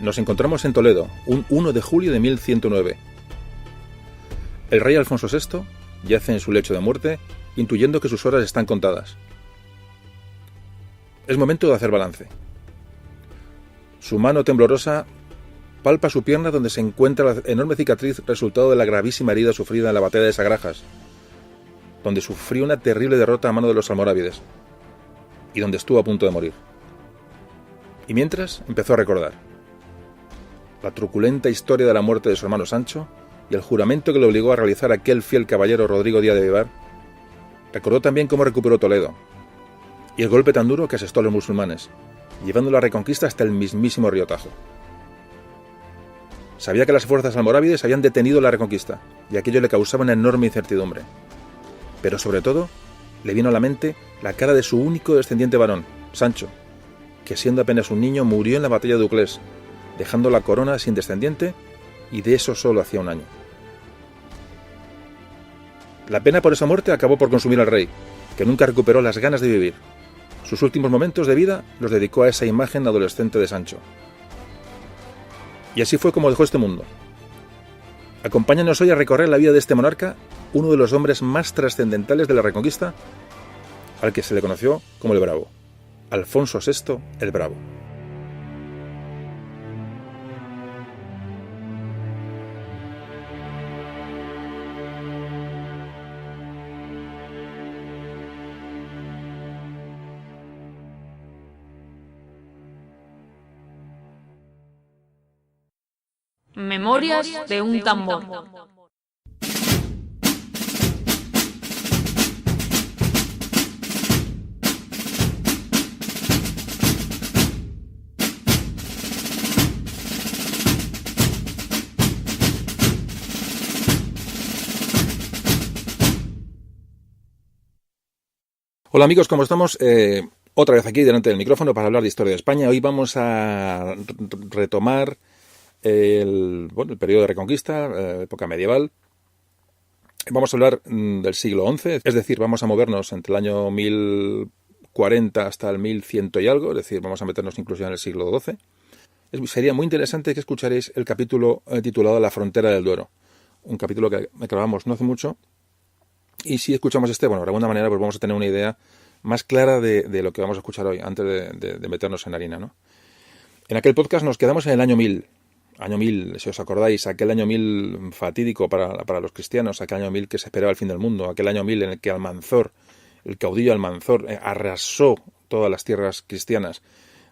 Nos encontramos en Toledo, un 1 de julio de 1109. El rey Alfonso VI yace en su lecho de muerte, intuyendo que sus horas están contadas. Es momento de hacer balance. Su mano temblorosa palpa su pierna donde se encuentra la enorme cicatriz resultado de la gravísima herida sufrida en la batalla de Sagrajas, donde sufrió una terrible derrota a mano de los almorávides y donde estuvo a punto de morir. Y mientras empezó a recordar la truculenta historia de la muerte de su hermano Sancho y el juramento que le obligó a realizar aquel fiel caballero Rodrigo Díaz de Vivar. Recordó también cómo recuperó Toledo y el golpe tan duro que asestó a los musulmanes, llevando la reconquista hasta el mismísimo río Tajo. Sabía que las fuerzas almorávides habían detenido la reconquista y aquello le causaba una enorme incertidumbre. Pero sobre todo, le vino a la mente la cara de su único descendiente varón, Sancho, que siendo apenas un niño murió en la batalla de Uclés, dejando la corona sin descendiente, y de eso solo hacía un año. La pena por esa muerte acabó por consumir al rey, que nunca recuperó las ganas de vivir. Sus últimos momentos de vida los dedicó a esa imagen adolescente de Sancho. Y así fue como dejó este mundo. Acompáñanos hoy a recorrer la vida de este monarca, uno de los hombres más trascendentales de la Reconquista, al que se le conoció como el Bravo, Alfonso VI el Bravo. Memorias de un tambor. Hola amigos, ¿cómo estamos? Otra vez aquí delante del micrófono para hablar de historia de España. Hoy vamos a retomar el periodo de Reconquista, época medieval. Vamos a hablar del siglo XI, es decir, vamos a movernos entre el año 1040 hasta el 1100 y algo, es decir, vamos a meternos incluso en el siglo XII. Sería muy interesante que escucharéis el capítulo titulado La frontera del Duero, un capítulo que grabamos no hace mucho, y si escuchamos de alguna manera pues vamos a tener una idea más clara de lo que vamos a escuchar hoy, antes de meternos en harina, ¿no? En aquel podcast nos quedamos en el año 1000. Año 1000, si os acordáis, aquel año 1000 fatídico para los cristianos, aquel año 1000 que se esperaba el fin del mundo, aquel año 1000 en el que Almanzor, el caudillo Almanzor, arrasó todas las tierras cristianas,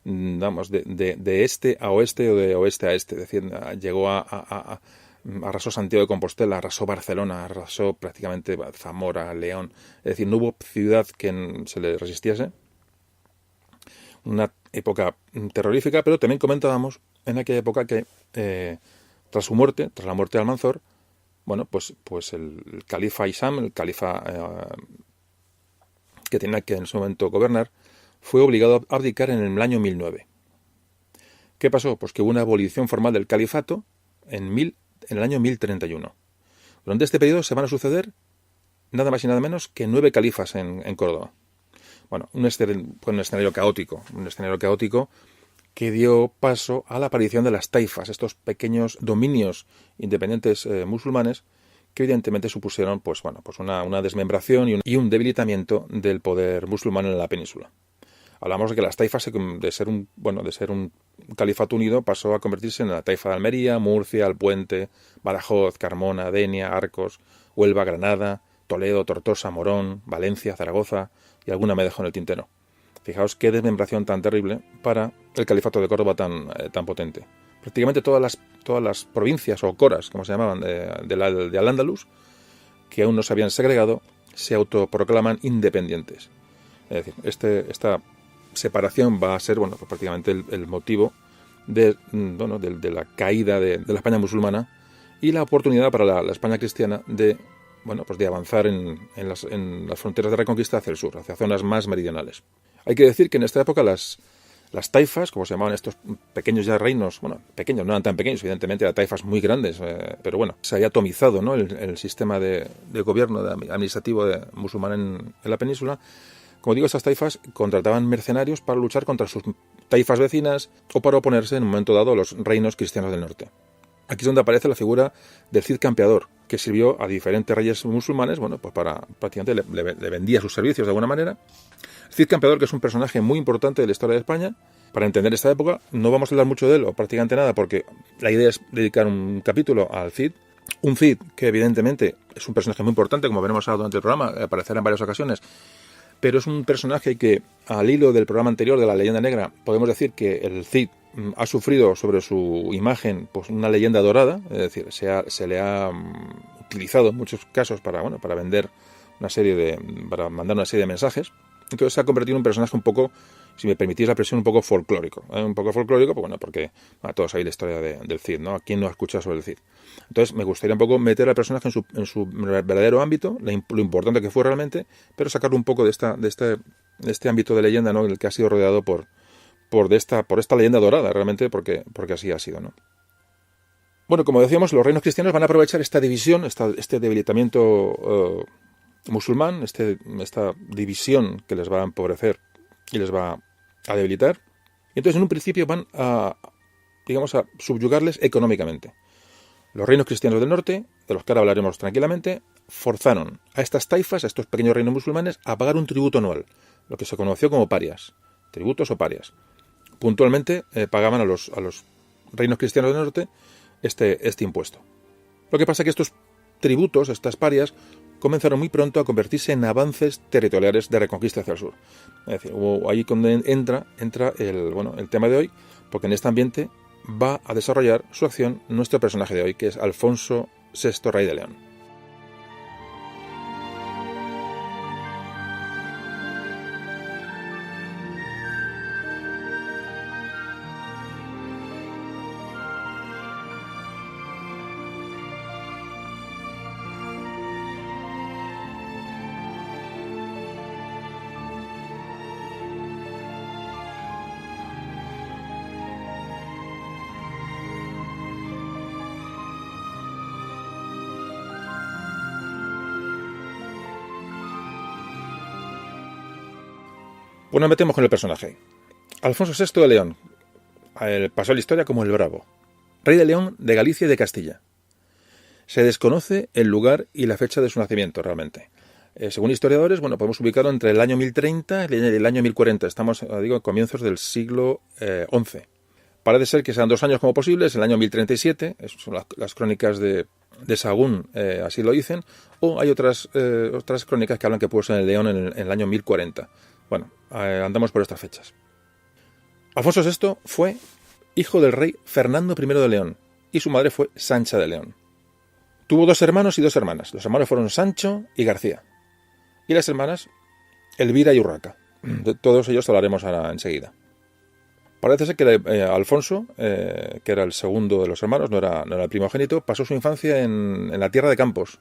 de este a oeste o de oeste a este, es decir, llegó arrasó Santiago de Compostela, arrasó Barcelona, arrasó prácticamente Zamora, León, es decir, no hubo ciudad que se le resistiese. Una época terrorífica, pero también comentábamos en aquella época que tras su muerte, tras la muerte de Almanzor, pues el califa Isam, el califa que tenía que en ese momento gobernar, fue obligado a abdicar en el año 1009. ¿Qué pasó? Pues que hubo una abolición formal del califato en el año 1031. Durante este periodo se van a suceder nada más y nada menos que 9 califas en Córdoba. Bueno, un escenario caótico que dio paso a la aparición de las taifas, estos pequeños dominios independientes musulmanes que evidentemente supusieron una desmembración y un debilitamiento del poder musulmán en la península. Hablamos de que las taifas, de ser un califato unido, pasó a convertirse en la taifa de Almería, Murcia, Alpuente, Badajoz, Carmona, Denia, Arcos, Huelva, Granada, Toledo, Tortosa, Morón, Valencia, Zaragoza, y alguna me dejo en el tintero. Fijaos qué desmembración tan terrible para el califato de Córdoba tan potente. Prácticamente todas las provincias o coras, como se llamaban, de Al-Ándalus, que aún no se habían segregado, se autoproclaman independientes. Es decir, esta separación va a ser prácticamente el motivo de la caída de la España musulmana y la oportunidad para la España cristiana de avanzar en las fronteras de Reconquista hacia el sur, hacia zonas más meridionales. Hay que decir que en esta época las taifas, como se llamaban estos pequeños ya reinos, pequeños, no eran tan pequeños, evidentemente eran taifas muy grandes, pero se había atomizado, ¿no?, el sistema de gobierno administrativo musulmán en la península. Como digo, estas taifas contrataban mercenarios para luchar contra sus taifas vecinas o para oponerse en un momento dado a los reinos cristianos del norte. Aquí es donde aparece la figura del Cid campeador, que sirvió a diferentes reyes musulmanes, bueno, pues para prácticamente le vendía sus servicios de alguna manera. El Cid campeador, que es un personaje muy importante de la historia de España. Para entender esta época no vamos a hablar mucho de él, o prácticamente nada, porque la idea es dedicar un capítulo al Cid. Un Cid que evidentemente es un personaje muy importante, como veremos ahora durante el programa, aparecerá en varias ocasiones, pero es un personaje que, al hilo del programa anterior de la leyenda negra, podemos decir que el Cid ha sufrido sobre su imagen pues una leyenda dorada, es decir, se le ha utilizado en muchos casos para vender para mandar una serie de mensajes. Entonces se ha convertido en un personaje un poco, si me permitís la expresión, un poco folclórico. Un poco folclórico, pues bueno, porque todos sabéis la historia del Cid, ¿no? ¿A quién no ha escuchado sobre el Cid? Entonces me gustaría un poco meter al personaje en su verdadero ámbito, lo importante que fue realmente, pero sacarlo un poco de este ámbito de leyenda, ¿no? El que ha sido rodeado por esta leyenda dorada, realmente, porque así ha sido, ¿no? Bueno, como decíamos, los reinos cristianos van a aprovechar esta división, este debilitamiento musulmán, esta división que les va a empobrecer y les va a debilitar. Y entonces, en un principio, van a subyugarles económicamente. Los reinos cristianos del norte, de los que ahora hablaremos tranquilamente, forzaron a estas taifas, a estos pequeños reinos musulmanes, a pagar un tributo anual, lo que se conoció como parias, tributos o parias. Puntualmente pagaban a los reinos cristianos del norte este impuesto. Lo que pasa es que estos tributos, estas parias, comenzaron muy pronto a convertirse en avances territoriales de reconquista hacia el sur. Es decir, ahí donde entra el tema de hoy, porque en este ambiente va a desarrollar su acción nuestro personaje de hoy, que es Alfonso VI, rey de León. Bueno, nos metemos con el personaje. Alfonso VI de León pasó a la historia como el Bravo, rey de León, de Galicia y de Castilla. Se desconoce el lugar y la fecha de su nacimiento realmente. Según historiadores, podemos ubicarlo entre el año 1030 y el año 1040. Estamos, en comienzos del siglo XI. Parece ser que sean 2 años como posibles, el año 1037, son las crónicas de Sahagún así lo dicen, o hay otras crónicas que hablan que pudo ser en León en el año 1040. Bueno, andamos por estas fechas. Alfonso VI fue hijo del rey Fernando I de León y su madre fue Sancha de León. Tuvo 2 hermanos y 2 hermanas. Los hermanos fueron Sancho y García. Y las hermanas, Elvira y Urraca. De todos ellos hablaremos ahora enseguida. Parece ser que Alfonso, que era el segundo de los hermanos, no era el primogénito, pasó su infancia en la tierra de Campos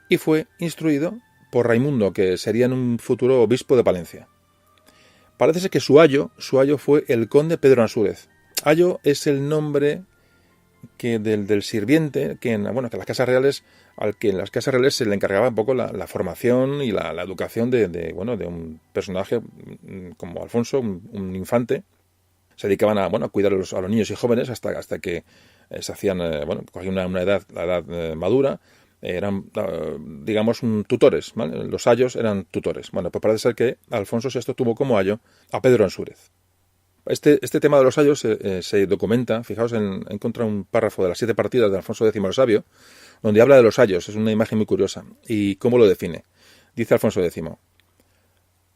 y fue instruido por Raimundo, que sería en un futuro obispo de Palencia. Parece ser que su ayo fue el conde Pedro Ansúrez. Ayo es el nombre del sirviente que en las casas reales, al que en las casas reales se le encargaba un poco la formación y la educación de un personaje como Alfonso, un infante. Se dedicaban a cuidar a los niños y jóvenes hasta que se hacían, cogían la edad madura. Eran, tutores, ¿vale? Los ayos eran tutores. Pues parece ser que Alfonso VI tuvo como ayo a Pedro Ansúrez. Este tema de los ayos se documenta, fijaos, he encontrado un párrafo de las 7 partidas de Alfonso X el Sabio, donde habla de los ayos. Es una imagen muy curiosa. ¿Y cómo lo define? Dice Alfonso X: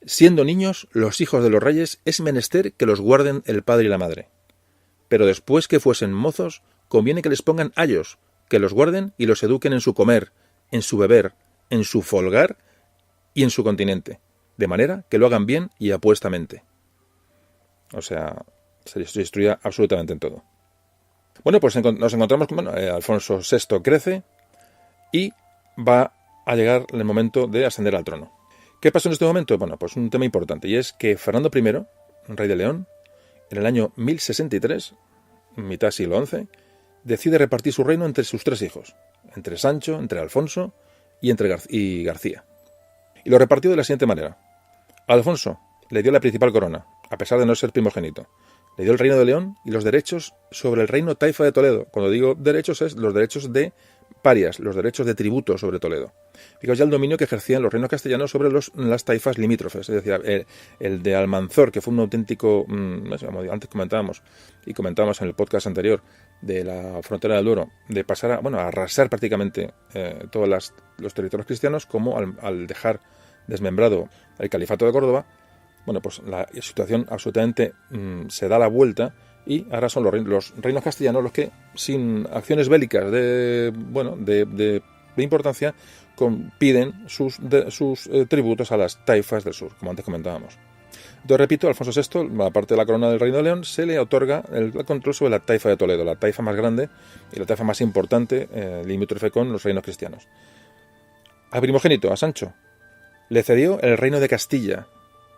siendo niños, los hijos de los reyes es menester que los guarden el padre y la madre. Pero después que fuesen mozos, conviene que les pongan ayos, que los guarden y los eduquen en su comer, en su beber, en su folgar y en su continente, de manera que lo hagan bien y apuestamente. O sea, se les instruía absolutamente en todo. Pues nos encontramos con Alfonso VI crece y va a llegar el momento de ascender al trono. ¿Qué pasó en este momento? Pues un tema importante, y es que Fernando I, rey de León, en el año 1063, mitad siglo XI, decide repartir su reino entre sus 3 hijos, entre Sancho, entre Alfonso y García. Y lo repartió de la siguiente manera. A Alfonso le dio la principal corona, a pesar de no ser primogénito. Le dio el reino de León y los derechos sobre el reino taifa de Toledo. Cuando digo derechos es los derechos de parias, los derechos de tributo sobre Toledo. Fijaos ya el dominio que ejercían los reinos castellanos sobre las taifas limítrofes. Es decir, el de Almanzor, que fue un auténtico, antes comentábamos en el podcast anterior, de la frontera del Duero, de pasar a arrasar prácticamente todos los territorios cristianos, como al dejar desmembrado el califato de Córdoba, pues la situación absolutamente se da la vuelta y ahora son los reinos castellanos los que, sin acciones bélicas de importancia, piden sus tributos a las taifas del sur, como antes comentábamos. Entonces, repito, a Alfonso VI, aparte de la corona del Reino de León, se le otorga el control sobre la taifa de Toledo, la taifa más grande y la taifa más importante, limítrofe con los reinos cristianos. Al primogénito, a Sancho, le cedió el reino de Castilla,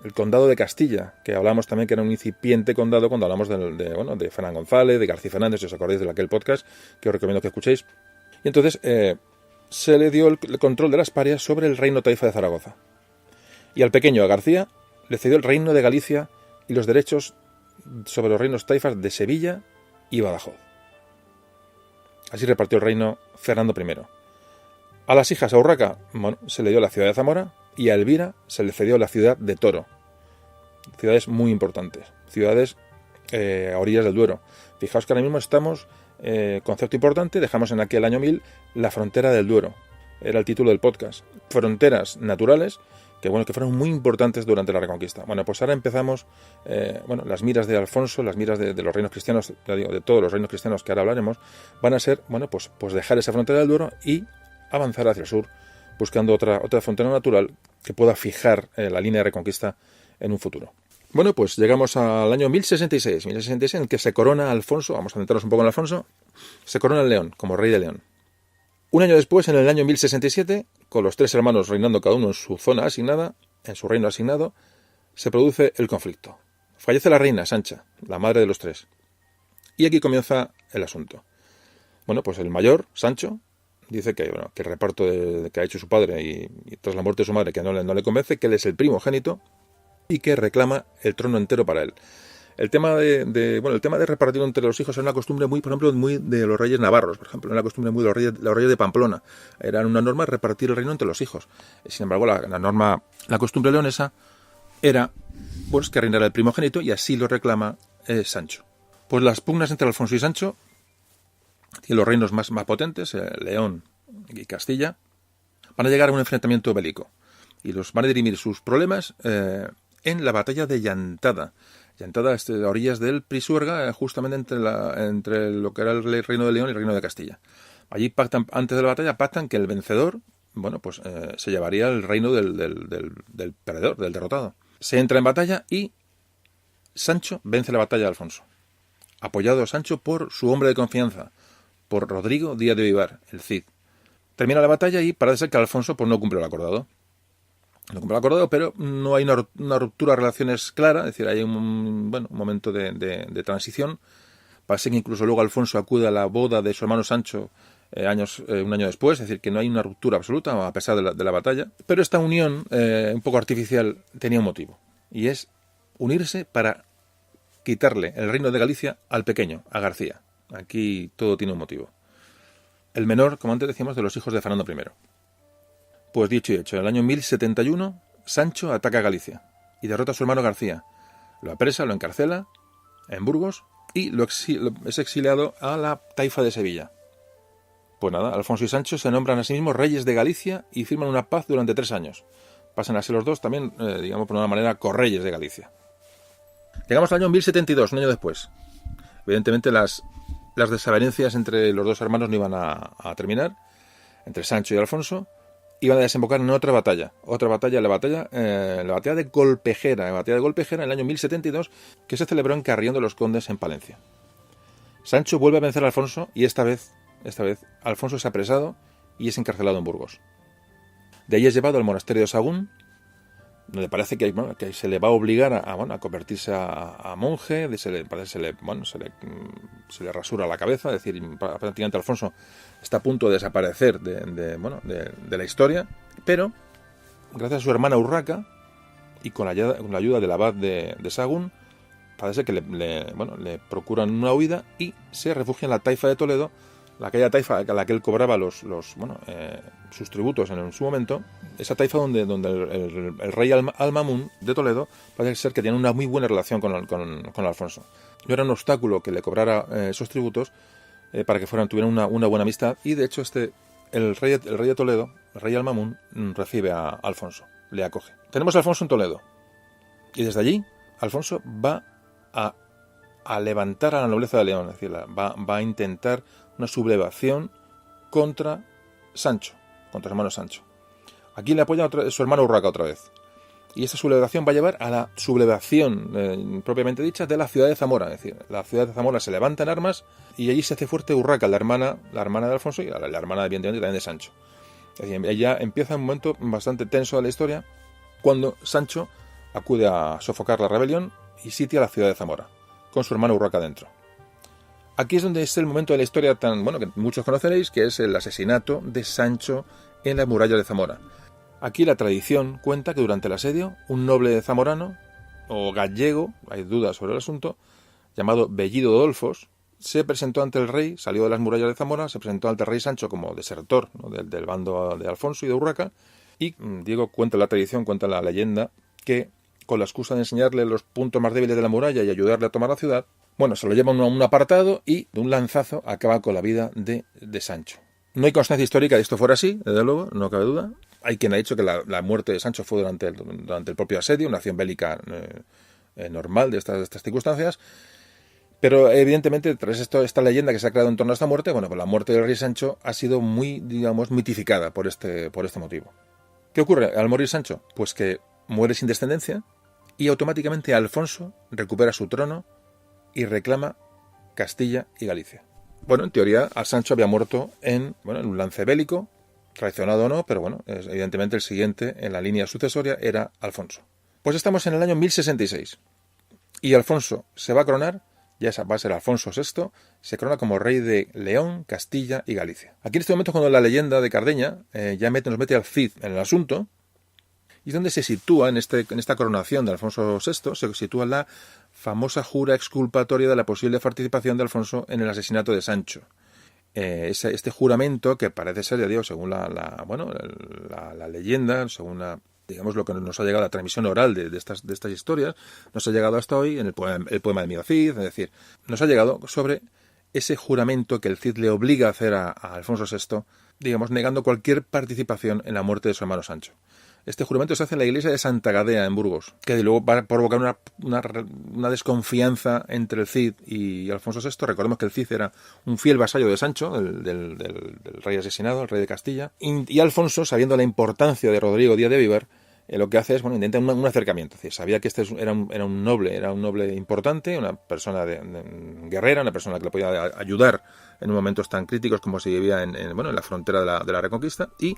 el condado de Castilla, que hablamos también que era un incipiente condado cuando hablamos de Fernán González, de García Fernández, si os acordáis de aquel podcast, que os recomiendo que escuchéis. Y entonces se le dio el control de las parias sobre el reino taifa de Zaragoza. Y al pequeño, a García, le cedió el reino de Galicia y los derechos sobre los reinos taifas de Sevilla y Badajoz. Así repartió el reino Fernando I. A las hijas, a Urraca, se le dio la ciudad de Zamora, y a Elvira se le cedió la ciudad de Toro. Ciudades muy importantes, ciudades a orillas del Duero. Fijaos que ahora mismo estamos, concepto importante, dejamos en aquel año 1000 la frontera del Duero. Era el título del podcast. Fronteras naturales que fueron muy importantes durante la Reconquista. Pues ahora empezamos, las miras de Alfonso, las miras de los reinos cristianos, ya digo, de todos los reinos cristianos que ahora hablaremos, van a ser, pues dejar esa frontera del Duero y avanzar hacia el sur, buscando otra frontera natural que pueda fijar la línea de Reconquista en un futuro. Pues llegamos al año 1066 en el que se corona Alfonso, vamos a centrarnos un poco en Alfonso, se corona el León, como rey de León. Un año después, en el año 1067, con los 3 hermanos reinando cada uno en su zona asignada, en su reino asignado, se produce el conflicto. Fallece la reina Sancha, la madre de los 3. Y aquí comienza el asunto. Pues el mayor, Sancho, dice que el reparto que ha hecho su padre y tras la muerte de su madre que no le convence, que él es el primogénito y que reclama el trono entero para él. El tema de repartir entre los hijos era una costumbre muy, por ejemplo, muy de los reyes navarros, por ejemplo, una costumbre muy de los reyes de Pamplona. Era una norma repartir el reino entre los hijos. Sin embargo, la costumbre leonesa era que reinara el primogénito y así lo reclama Sancho. Pues las pugnas entre Alfonso y Sancho y los reinos más potentes, León y Castilla, van a llegar a un enfrentamiento bélico y los van a dirimir sus problemas en la batalla de Llantada. Llantada, a orillas del Pisuerga, justamente entre lo que era el reino de León y el reino de Castilla. Allí antes de la batalla pactan que el vencedor, se llevaría el reino del perdedor, del derrotado. Se entra en batalla y Sancho vence la batalla de Alfonso, apoyado Sancho por su hombre de confianza, por Rodrigo Díaz de Vivar, el Cid. Termina la batalla y parece ser que Alfonso no cumple el acordado. No cumple el acordado, pero no hay una ruptura de relaciones clara, es decir, hay un momento de transición. Parece que incluso luego Alfonso acude a la boda de su hermano Sancho un año después, es decir, que no hay una ruptura absoluta a pesar de la batalla. Pero esta unión, un poco artificial, tenía un motivo, y es unirse para quitarle el reino de Galicia al pequeño, a García. Aquí todo tiene un motivo. El menor, como antes decíamos, de los hijos de Fernando I. Pues dicho y hecho, en el año 1071, Sancho ataca a Galicia y derrota a su hermano García. Lo apresa, lo encarcela en Burgos y es exiliado a la taifa de Sevilla. Pues nada, Alfonso y Sancho se nombran a sí mismos reyes de Galicia y firman una paz durante 3 años. Pasan a ser los dos también, por una manera, correyes de Galicia. Llegamos al año 1072, un año después. Evidentemente las desavenencias entre los dos hermanos no iban a terminar, entre Sancho y Alfonso. Iban a desembocar en otra batalla, la batalla de Golpejera, en el año 1072, que se celebró en Carrión de los Condes, en Palencia. Sancho vuelve a vencer a Alfonso y esta vez Alfonso es apresado y es encarcelado en Burgos. De ahí es llevado al monasterio de Sagún, donde parece que se le va a obligar a convertirse a monje, se le rasura la cabeza, es decir, prácticamente Alfonso está a punto de desaparecer de la historia, pero gracias a su hermana Urraca y con la ayuda del abad de Sagún, parece que le procuran una huida y se refugia en la taifa de Toledo, aquella taifa a la que él cobraba sus tributos en su momento. Esa taifa donde el rey Al-Mamun de Toledo parece ser que tiene una muy buena relación con Alfonso. No era un obstáculo que le cobrara esos tributos para que tuvieran una buena amistad, y de hecho el rey de Toledo, el rey Al-Mamun, recibe a Alfonso, le acoge. Tenemos a Alfonso en Toledo, y desde allí Alfonso va a levantar a la nobleza de León, es decir, va a intentar una sublevación contra Sancho, contra su hermano Sancho. Aquí le apoya su hermano Urraca otra vez. Y esta sublevación va a llevar a la sublevación propiamente dicha de la ciudad de Zamora. Es decir, la ciudad de Zamora se levanta en armas y allí se hace fuerte Urraca, la hermana de Alfonso, y la hermana evidentemente también de Sancho. Es decir, ella empieza un momento bastante tenso de la historia cuando Sancho acude a sofocar la rebelión y sitia la ciudad de Zamora, con su hermano Urraca dentro. Aquí es donde es el momento de la historia que muchos conoceréis, que es el asesinato de Sancho en las murallas de Zamora. Aquí la tradición cuenta que durante el asedio, un noble zamorano, o gallego, hay dudas sobre el asunto, llamado Bellido Dolfos, se presentó ante el rey, salió de las murallas de Zamora, se presentó ante el rey Sancho como desertor, ¿no?, del bando de Alfonso y de Urraca, y cuenta la tradición, cuenta la leyenda, que con la excusa de enseñarle los puntos más débiles de la muralla y ayudarle a tomar la ciudad, se lo llevan a un apartado y de un lanzazo acaba con la vida de Sancho. No hay constancia histórica de esto fuera así, desde luego, no cabe duda. Hay quien ha dicho que la muerte de Sancho fue durante el propio asedio, una acción bélica normal de estas circunstancias, pero evidentemente tras esta leyenda que se ha creado en torno a esta muerte, pues la muerte del rey Sancho ha sido muy, mitificada por este motivo. ¿Qué ocurre al morir Sancho? Pues que muere sin descendencia y automáticamente Alfonso recupera su trono y reclama Castilla y Galicia. En teoría, Sancho había muerto en un lance bélico, traicionado o no, pero evidentemente el siguiente en la línea sucesoria era Alfonso. Pues estamos en el año 1066 y Alfonso se va a coronar, ya va a ser Alfonso VI, se corona como rey de León, Castilla y Galicia. Aquí en este momento, cuando la leyenda de Cardeña nos mete al Cid en el asunto, y donde se sitúa en esta coronación de Alfonso VI, se sitúa la famosa jura exculpatoria de la posible participación de Alfonso en el asesinato de Sancho. Este juramento, que parece ser, ya digo, según la leyenda, según lo que nos ha llegado a la transmisión oral de estas historias, nos ha llegado hasta hoy en el poema de Mío Cid, es decir, nos ha llegado sobre ese juramento que el Cid le obliga a hacer a Alfonso VI, negando cualquier participación en la muerte de su hermano Sancho. Este juramento se hace en la iglesia de Santa Gadea, en Burgos, que luego va a provocar una desconfianza entre el Cid y Alfonso VI. Recordemos que el Cid era un fiel vasallo de Sancho, del rey asesinado, el rey de Castilla. Y Alfonso, sabiendo la importancia de Rodrigo Díaz de Vivar, lo que hace es intenta un acercamiento. Es decir, sabía que era un noble importante, una persona guerrera, una persona que le podía ayudar en momentos tan críticos como se vivía en la frontera de la Reconquista, y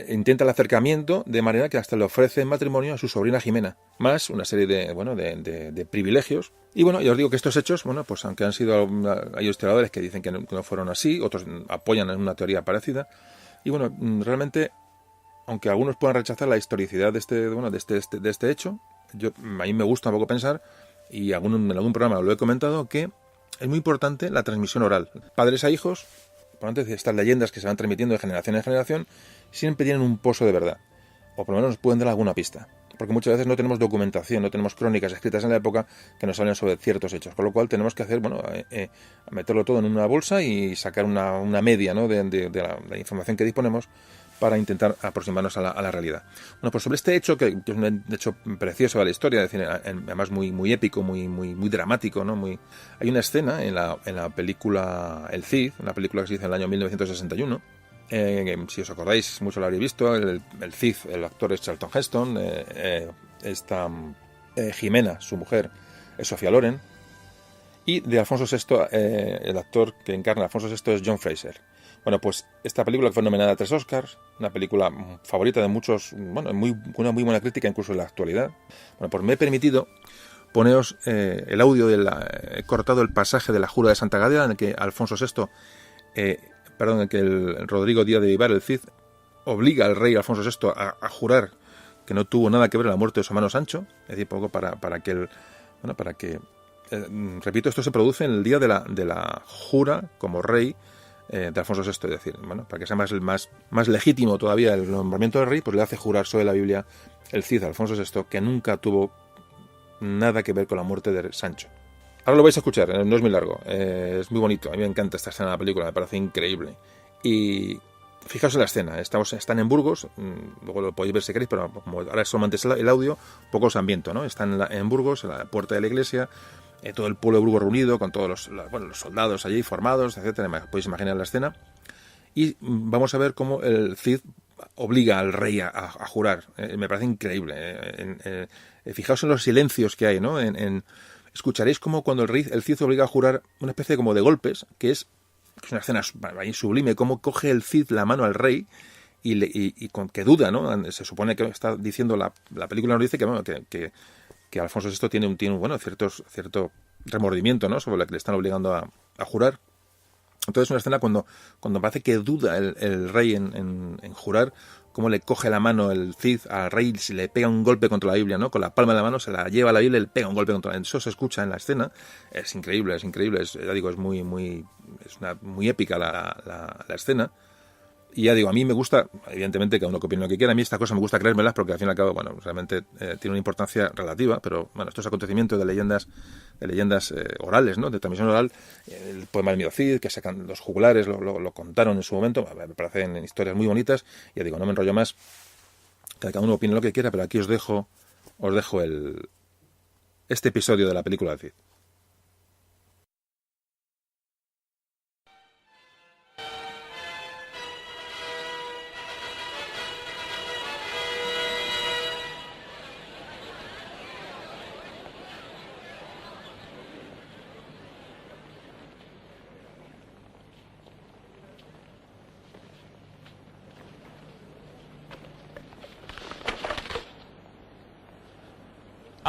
intenta el acercamiento de manera que hasta le ofrece en matrimonio a su sobrina Jimena, más una serie de privilegios. Y ya os digo que estos hechos, pues aunque han sido, hay historiadores que dicen que no fueron así, otros apoyan en una teoría parecida, y realmente, aunque algunos puedan rechazar la historicidad de este hecho, a mí me gusta un poco pensar, y en algún programa lo he comentado, que es muy importante la transmisión oral. Padres a hijos, por antes de estas leyendas que se van transmitiendo de generación en generación, siempre tienen un pozo de verdad, o por lo menos nos pueden dar alguna pista, porque muchas veces no tenemos documentación, no tenemos crónicas escritas en la época que nos hablen sobre ciertos hechos, con lo cual tenemos que hacer, meterlo todo en una bolsa y sacar una media, ¿no?, de la información que disponemos para intentar aproximarnos a la realidad. Pues sobre este hecho, que es un hecho precioso de la historia, es decir, además muy épico, muy dramático, ¿no? Hay una escena en la película El Cid, una película que se hizo en el año 1961, si os acordáis, mucho lo habréis visto. El Cid, el actor es Charlton Heston, Jimena, su mujer, es Sofía Loren, y de Alfonso VI, el actor que encarna a Alfonso VI es John Fraser. Pues esta película, que fue nominada a 3 Oscars, una película favorita de muchos, una muy buena crítica incluso en la actualidad. Pues me he permitido poneros el audio he cortado el pasaje de la jura de Santa Gadea, en el que Alfonso VI, en el que el Rodrigo Díaz de Vivar, el Cid, obliga al rey Alfonso VI a jurar que no tuvo nada que ver en la muerte de su hermano Sancho, es decir, poco para que Bueno, para que, repito, esto se produce en el día de la jura como rey de Alfonso VI, es decir, bueno, para que sea más legítimo todavía el nombramiento del rey, pues le hace jurar sobre la Biblia el Cid Alfonso VI, que nunca tuvo nada que ver con la muerte de Sancho. Ahora lo vais a escuchar, no es muy largo, es muy bonito, a mí me encanta esta escena de la película, me parece increíble. Y fijaos en la escena, están en Burgos, luego lo podéis ver si queréis, pero como ahora solamente es el audio, poco os ambiento, ¿no? Están en Burgos, en la puerta de la iglesia, todo el pueblo de Burgos reunido, con todos los soldados allí formados, etcétera. Podéis imaginar la escena. Y vamos a ver cómo el Cid obliga al rey a jurar. Me parece increíble. Fijaos en los silencios que hay, ¿no? Escucharéis como cuando el Cid obliga a jurar una especie como de golpes, que es una escena ahí sublime, cómo coge el Cid la mano al rey y con que duda, ¿no? Se supone que está diciendo, la película nos dice que Alfonso VI tiene cierto remordimiento, ¿no? Sobre la que le están obligando a jurar. Entonces, una escena cuando parece que duda el rey en jurar, cómo le coge la mano el Cid al rey y le pega un golpe contra la Biblia, ¿no? Con la palma de la mano se la lleva a la Biblia y le pega un golpe contra la Biblia. Eso se escucha en la escena. Es increíble. Ya digo, es muy épica la escena. Y ya digo, a mí me gusta, evidentemente, cada uno que opine lo que quiera. A mí estas cosas me gusta creérmelas porque al fin y al cabo, bueno, realmente tiene una importancia relativa, pero bueno, estos acontecimientos de leyendas orales, ¿no? De transmisión oral, el poema del Mío Cid, que sacan los juglares, lo contaron en su momento, me parecen historias muy bonitas. Ya digo, no me enrollo más, que cada uno opine lo que quiera, pero aquí os dejo este episodio de la película de Cid.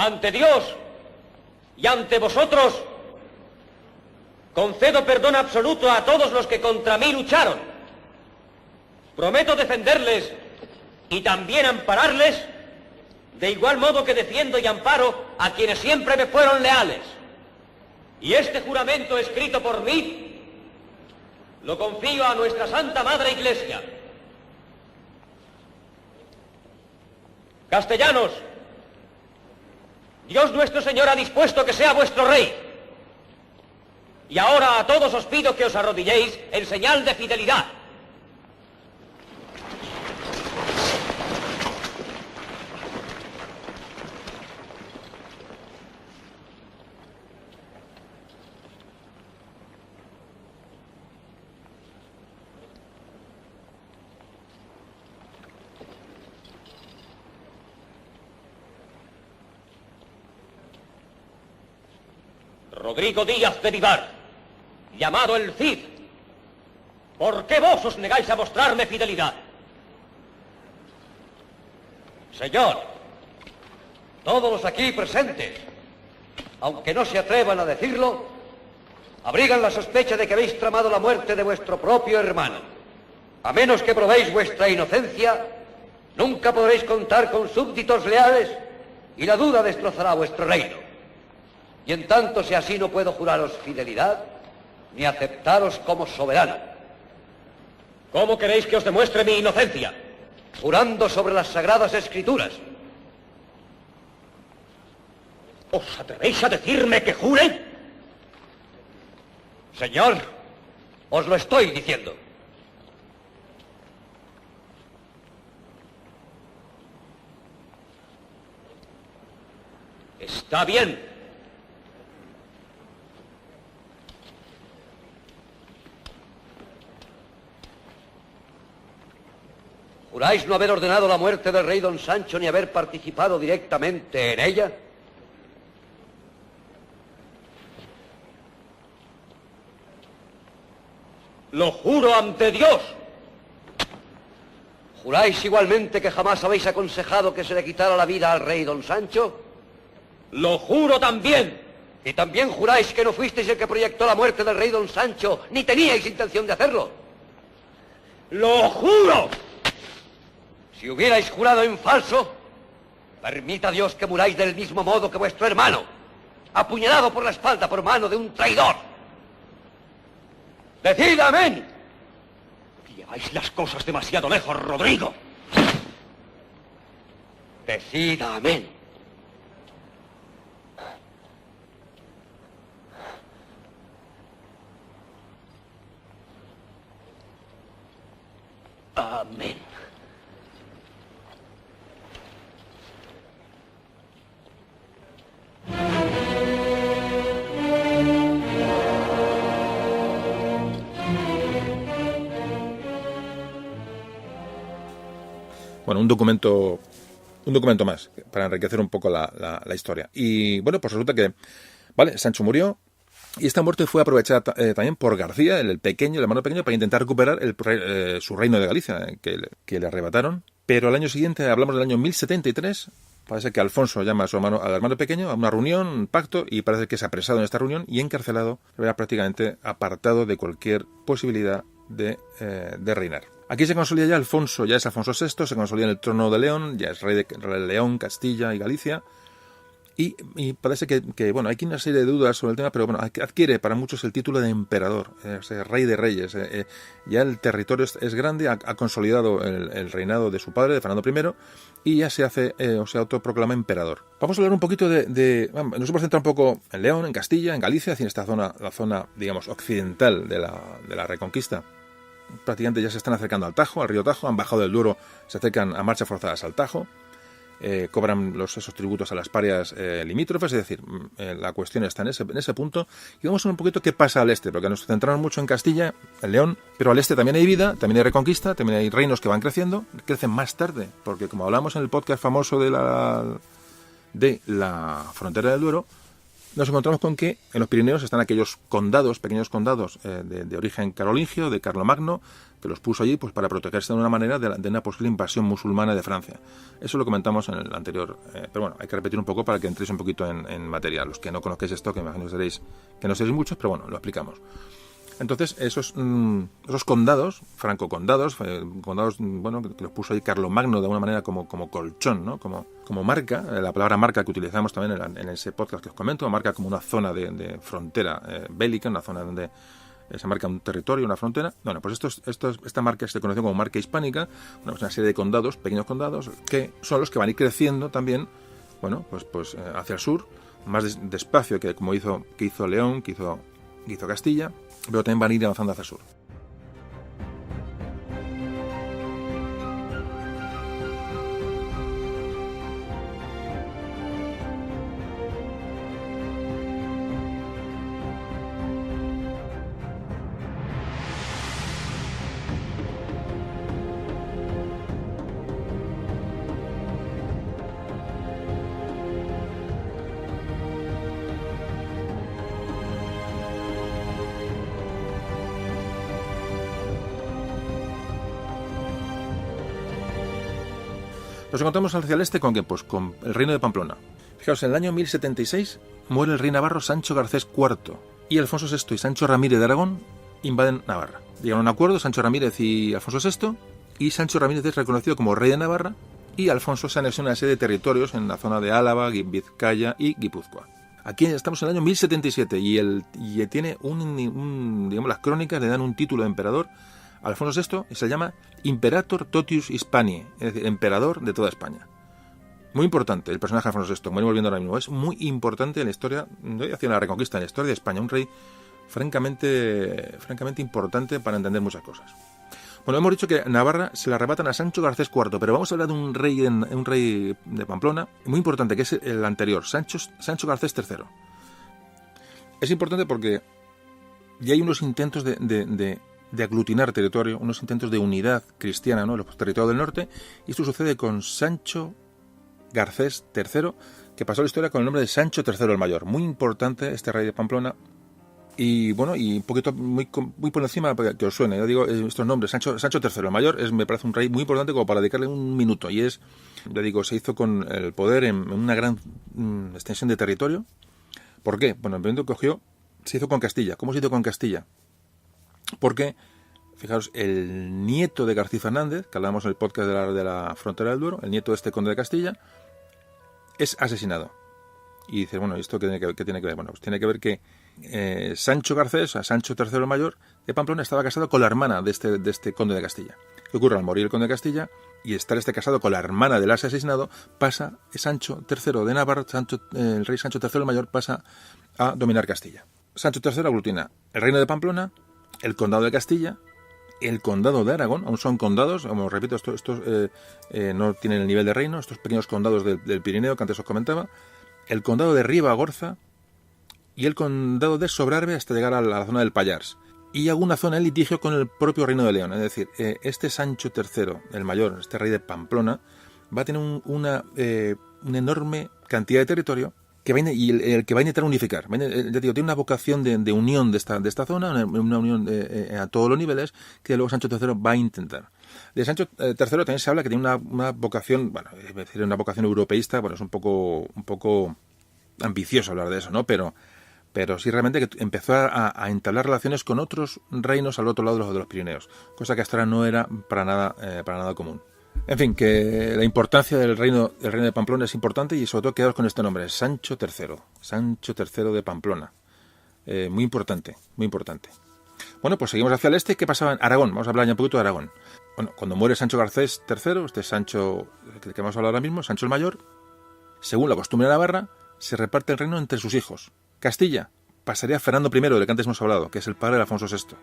Ante Dios y ante vosotros, concedo perdón absoluto a todos los que contra mí lucharon. Prometo defenderles y también ampararles, de igual modo que defiendo y amparo a quienes siempre me fueron leales. Y este juramento escrito por mí, lo confío a nuestra Santa Madre Iglesia. Castellanos, Dios nuestro Señor ha dispuesto que sea vuestro rey. Y ahora a todos os pido que os arrodilléis en señal de fidelidad. Rodrigo Díaz de Vivar, llamado el Cid, ¿por qué vos os negáis a mostrarme fidelidad? Señor, todos los aquí presentes, aunque no se atrevan a decirlo, abrigan la sospecha de que habéis tramado la muerte de vuestro propio hermano. A menos que probéis vuestra inocencia, nunca podréis contar con súbditos leales y la duda destrozará vuestro reino. Y en tanto si así no puedo juraros fidelidad, ni aceptaros como soberano. ¿Cómo queréis que os demuestre mi inocencia? Jurando sobre las sagradas escrituras. ¿Os atrevéis a decirme que jure? Señor, os lo estoy diciendo. Está bien. ¿Juráis no haber ordenado la muerte del rey don Sancho ni haber participado directamente en ella? Lo juro ante Dios. ¿Juráis igualmente que jamás habéis aconsejado que se le quitara la vida al rey don Sancho? Lo juro también. ¿Y también juráis que no fuisteis el que proyectó la muerte del rey don Sancho, ni teníais intención de hacerlo? ¡Lo juro! Si hubierais jurado en falso, permita Dios que muráis del mismo modo que vuestro hermano. apuñalado por la espalda por mano de un traidor. ¡Decid amén! Lleváis las cosas demasiado lejos, Rodrigo. Decid amén. Amén. Bueno, un documento más para enriquecer un poco la historia. Y bueno, pues resulta que, vale, Sancho murió y esta muerte fue aprovechada también por García, el hermano pequeño, para intentar recuperar su reino de Galicia, que le arrebataron. Pero al año siguiente, hablamos del año 1073, parece que Alfonso llama a al hermano pequeño a una reunión, un pacto, y parece que es apresado en esta reunión y encarcelado, prácticamente apartado de cualquier posibilidad de reinar. Aquí se consolida ya Alfonso, ya es Alfonso VI, se consolida en el trono de León, ya es rey de León, Castilla y Galicia. Y parece que, bueno, hay aquí una serie de dudas sobre el tema, pero bueno, adquiere para muchos el título de emperador, rey de reyes. Ya el territorio es grande, ha consolidado el reinado de su padre, de Fernando I, y ya se autoproclama emperador. Vamos a hablar un poquito nos hemos centrado un poco en León, en Castilla, en Galicia, en esta zona, la zona, digamos, occidental de la Reconquista. Prácticamente ya se están acercando al Tajo, al río Tajo, han bajado del Duero, se acercan a marchas forzadas al Tajo. Cobran esos tributos a las parias limítrofes, es decir, la cuestión está en ese punto. Y vamos a ver un poquito qué pasa al este, porque nos centramos mucho en Castilla, en León, pero al este también hay vida, también hay reconquista, también hay reinos que van creciendo, crecen más tarde, porque como hablamos en el podcast famoso de la frontera del Duero, nos encontramos con que en los Pirineos están aquellos condados, pequeños condados de origen carolingio, de Carlomagno, que los puso allí pues para protegerse de una manera de una posible invasión musulmana de Francia. Eso lo comentamos en el anterior, pero bueno, hay que repetir un poco para que entréis un poquito en materia. Los que no conozcáis esto, que imagino que no seréis muchos, pero bueno, lo explicamos. Entonces, esos condados, franco-condados, bueno, que los puso ahí Carlomagno de alguna manera como colchón, ¿no? Como marca, la palabra marca que utilizamos también en ese podcast que os comento, marca como una zona de frontera bélica, una zona donde se marca un territorio, una frontera. Bueno, pues esta marca se conoce como marca hispánica, bueno, es una serie de condados, pequeños condados, que son los que van a ir creciendo también, bueno, pues hacia el sur, más despacio que como hizo León, que hizo Castilla, pero también van a ir avanzando hacia el sur. Nos encontramos hacia el este con el reino de Pamplona. Fijaos, en el año 1076 muere el rey navarro Sancho Garcés IV y Alfonso VI y Sancho Ramírez de Aragón invaden Navarra. Llegan a un acuerdo Sancho Ramírez y Alfonso VI, y Sancho Ramírez es reconocido como rey de Navarra y Alfonso se anexiona una serie de territorios en la zona de Álava, Vizcaya y Guipúzcoa. Aquí estamos en el año 1077 y tiene digamos, las crónicas le dan un título de emperador Alfonso VI y se llama Imperator Totius Hispaniae, es decir, emperador de toda España. Muy importante el personaje de Alfonso VI, venimos viendo ahora mismo, es muy importante en la historia, no hacia la Reconquista, en la historia de España, un rey francamente importante para entender muchas cosas. Bueno, hemos dicho que Navarra se la arrebatan a Sancho Garcés IV, pero vamos a hablar de un rey de Pamplona, muy importante, que es el anterior, Sancho Garcés III. Es importante porque ya hay unos intentos de aglutinar territorio, unos intentos de unidad cristiana, ¿no?, en los territorios del norte, y esto sucede con Sancho Garcés III, que pasó a la historia con el nombre de Sancho III el Mayor. Muy importante este rey de Pamplona, y bueno, y un poquito muy por encima para que os suene, yo digo estos nombres, Sancho III el Mayor me parece un rey muy importante como para dedicarle un minuto, y se hizo con el poder en una gran extensión de territorio. ¿Por qué? Bueno, el momento que se hizo con Castilla. ¿Cómo se hizo con Castilla? Porque, fijaros, el nieto de García Fernández, que hablamos en el podcast de la frontera del Duero, el nieto de este conde de Castilla, es asesinado. Y dices, bueno, ¿esto qué tiene que ver? Bueno, pues tiene que ver que Sancho Garcés, a Sancho III el Mayor de Pamplona, estaba casado con la hermana de este conde de Castilla. ¿Qué ocurre? Al morir el conde de Castilla y estar casado con la hermana del asesinado, pasa Sancho III de Navarra, el rey Sancho III el Mayor pasa a dominar Castilla. Sancho III aglutina el reino de Pamplona, el condado de Castilla, el condado de Aragón, aún son condados, como repito, estos no tienen el nivel de reino, estos pequeños condados del Pirineo que antes os comentaba, el condado de Ribagorza y el condado de Sobrarbe hasta llegar a la zona del Pallars. Y alguna zona en litigio con el propio Reino de León. Es decir, este Sancho III, el Mayor, este rey de Pamplona, va a tener una enorme cantidad de territorio que va el que va a intentar unificar. Ya digo, tiene una vocación de unión de esta zona, una unión a todos los niveles, que luego Sancho III va a intentar. De Sancho III también se habla que tiene una vocación, bueno, es decir, una vocación europeísta, bueno, es un poco ambicioso hablar de eso, ¿no? Pero sí realmente que empezó a entablar relaciones con otros reinos al otro lado de los Pirineos, cosa que hasta ahora no era para nada común. En fin, que la importancia del reino de Pamplona es importante y sobre todo quedaros con este nombre, Sancho III de Pamplona. Muy importante, muy importante. Bueno, pues seguimos hacia el este. ¿Qué pasaba en Aragón? Vamos a hablar ya un poquito de Aragón. Bueno, cuando muere Sancho Garcés III, este Sancho que vamos a hablar ahora mismo, Sancho el Mayor, según la costumbre de Navarra, se reparte el reino entre sus hijos. Castilla pasaría a Fernando I, del que antes hemos hablado, que es el padre de Alfonso VI.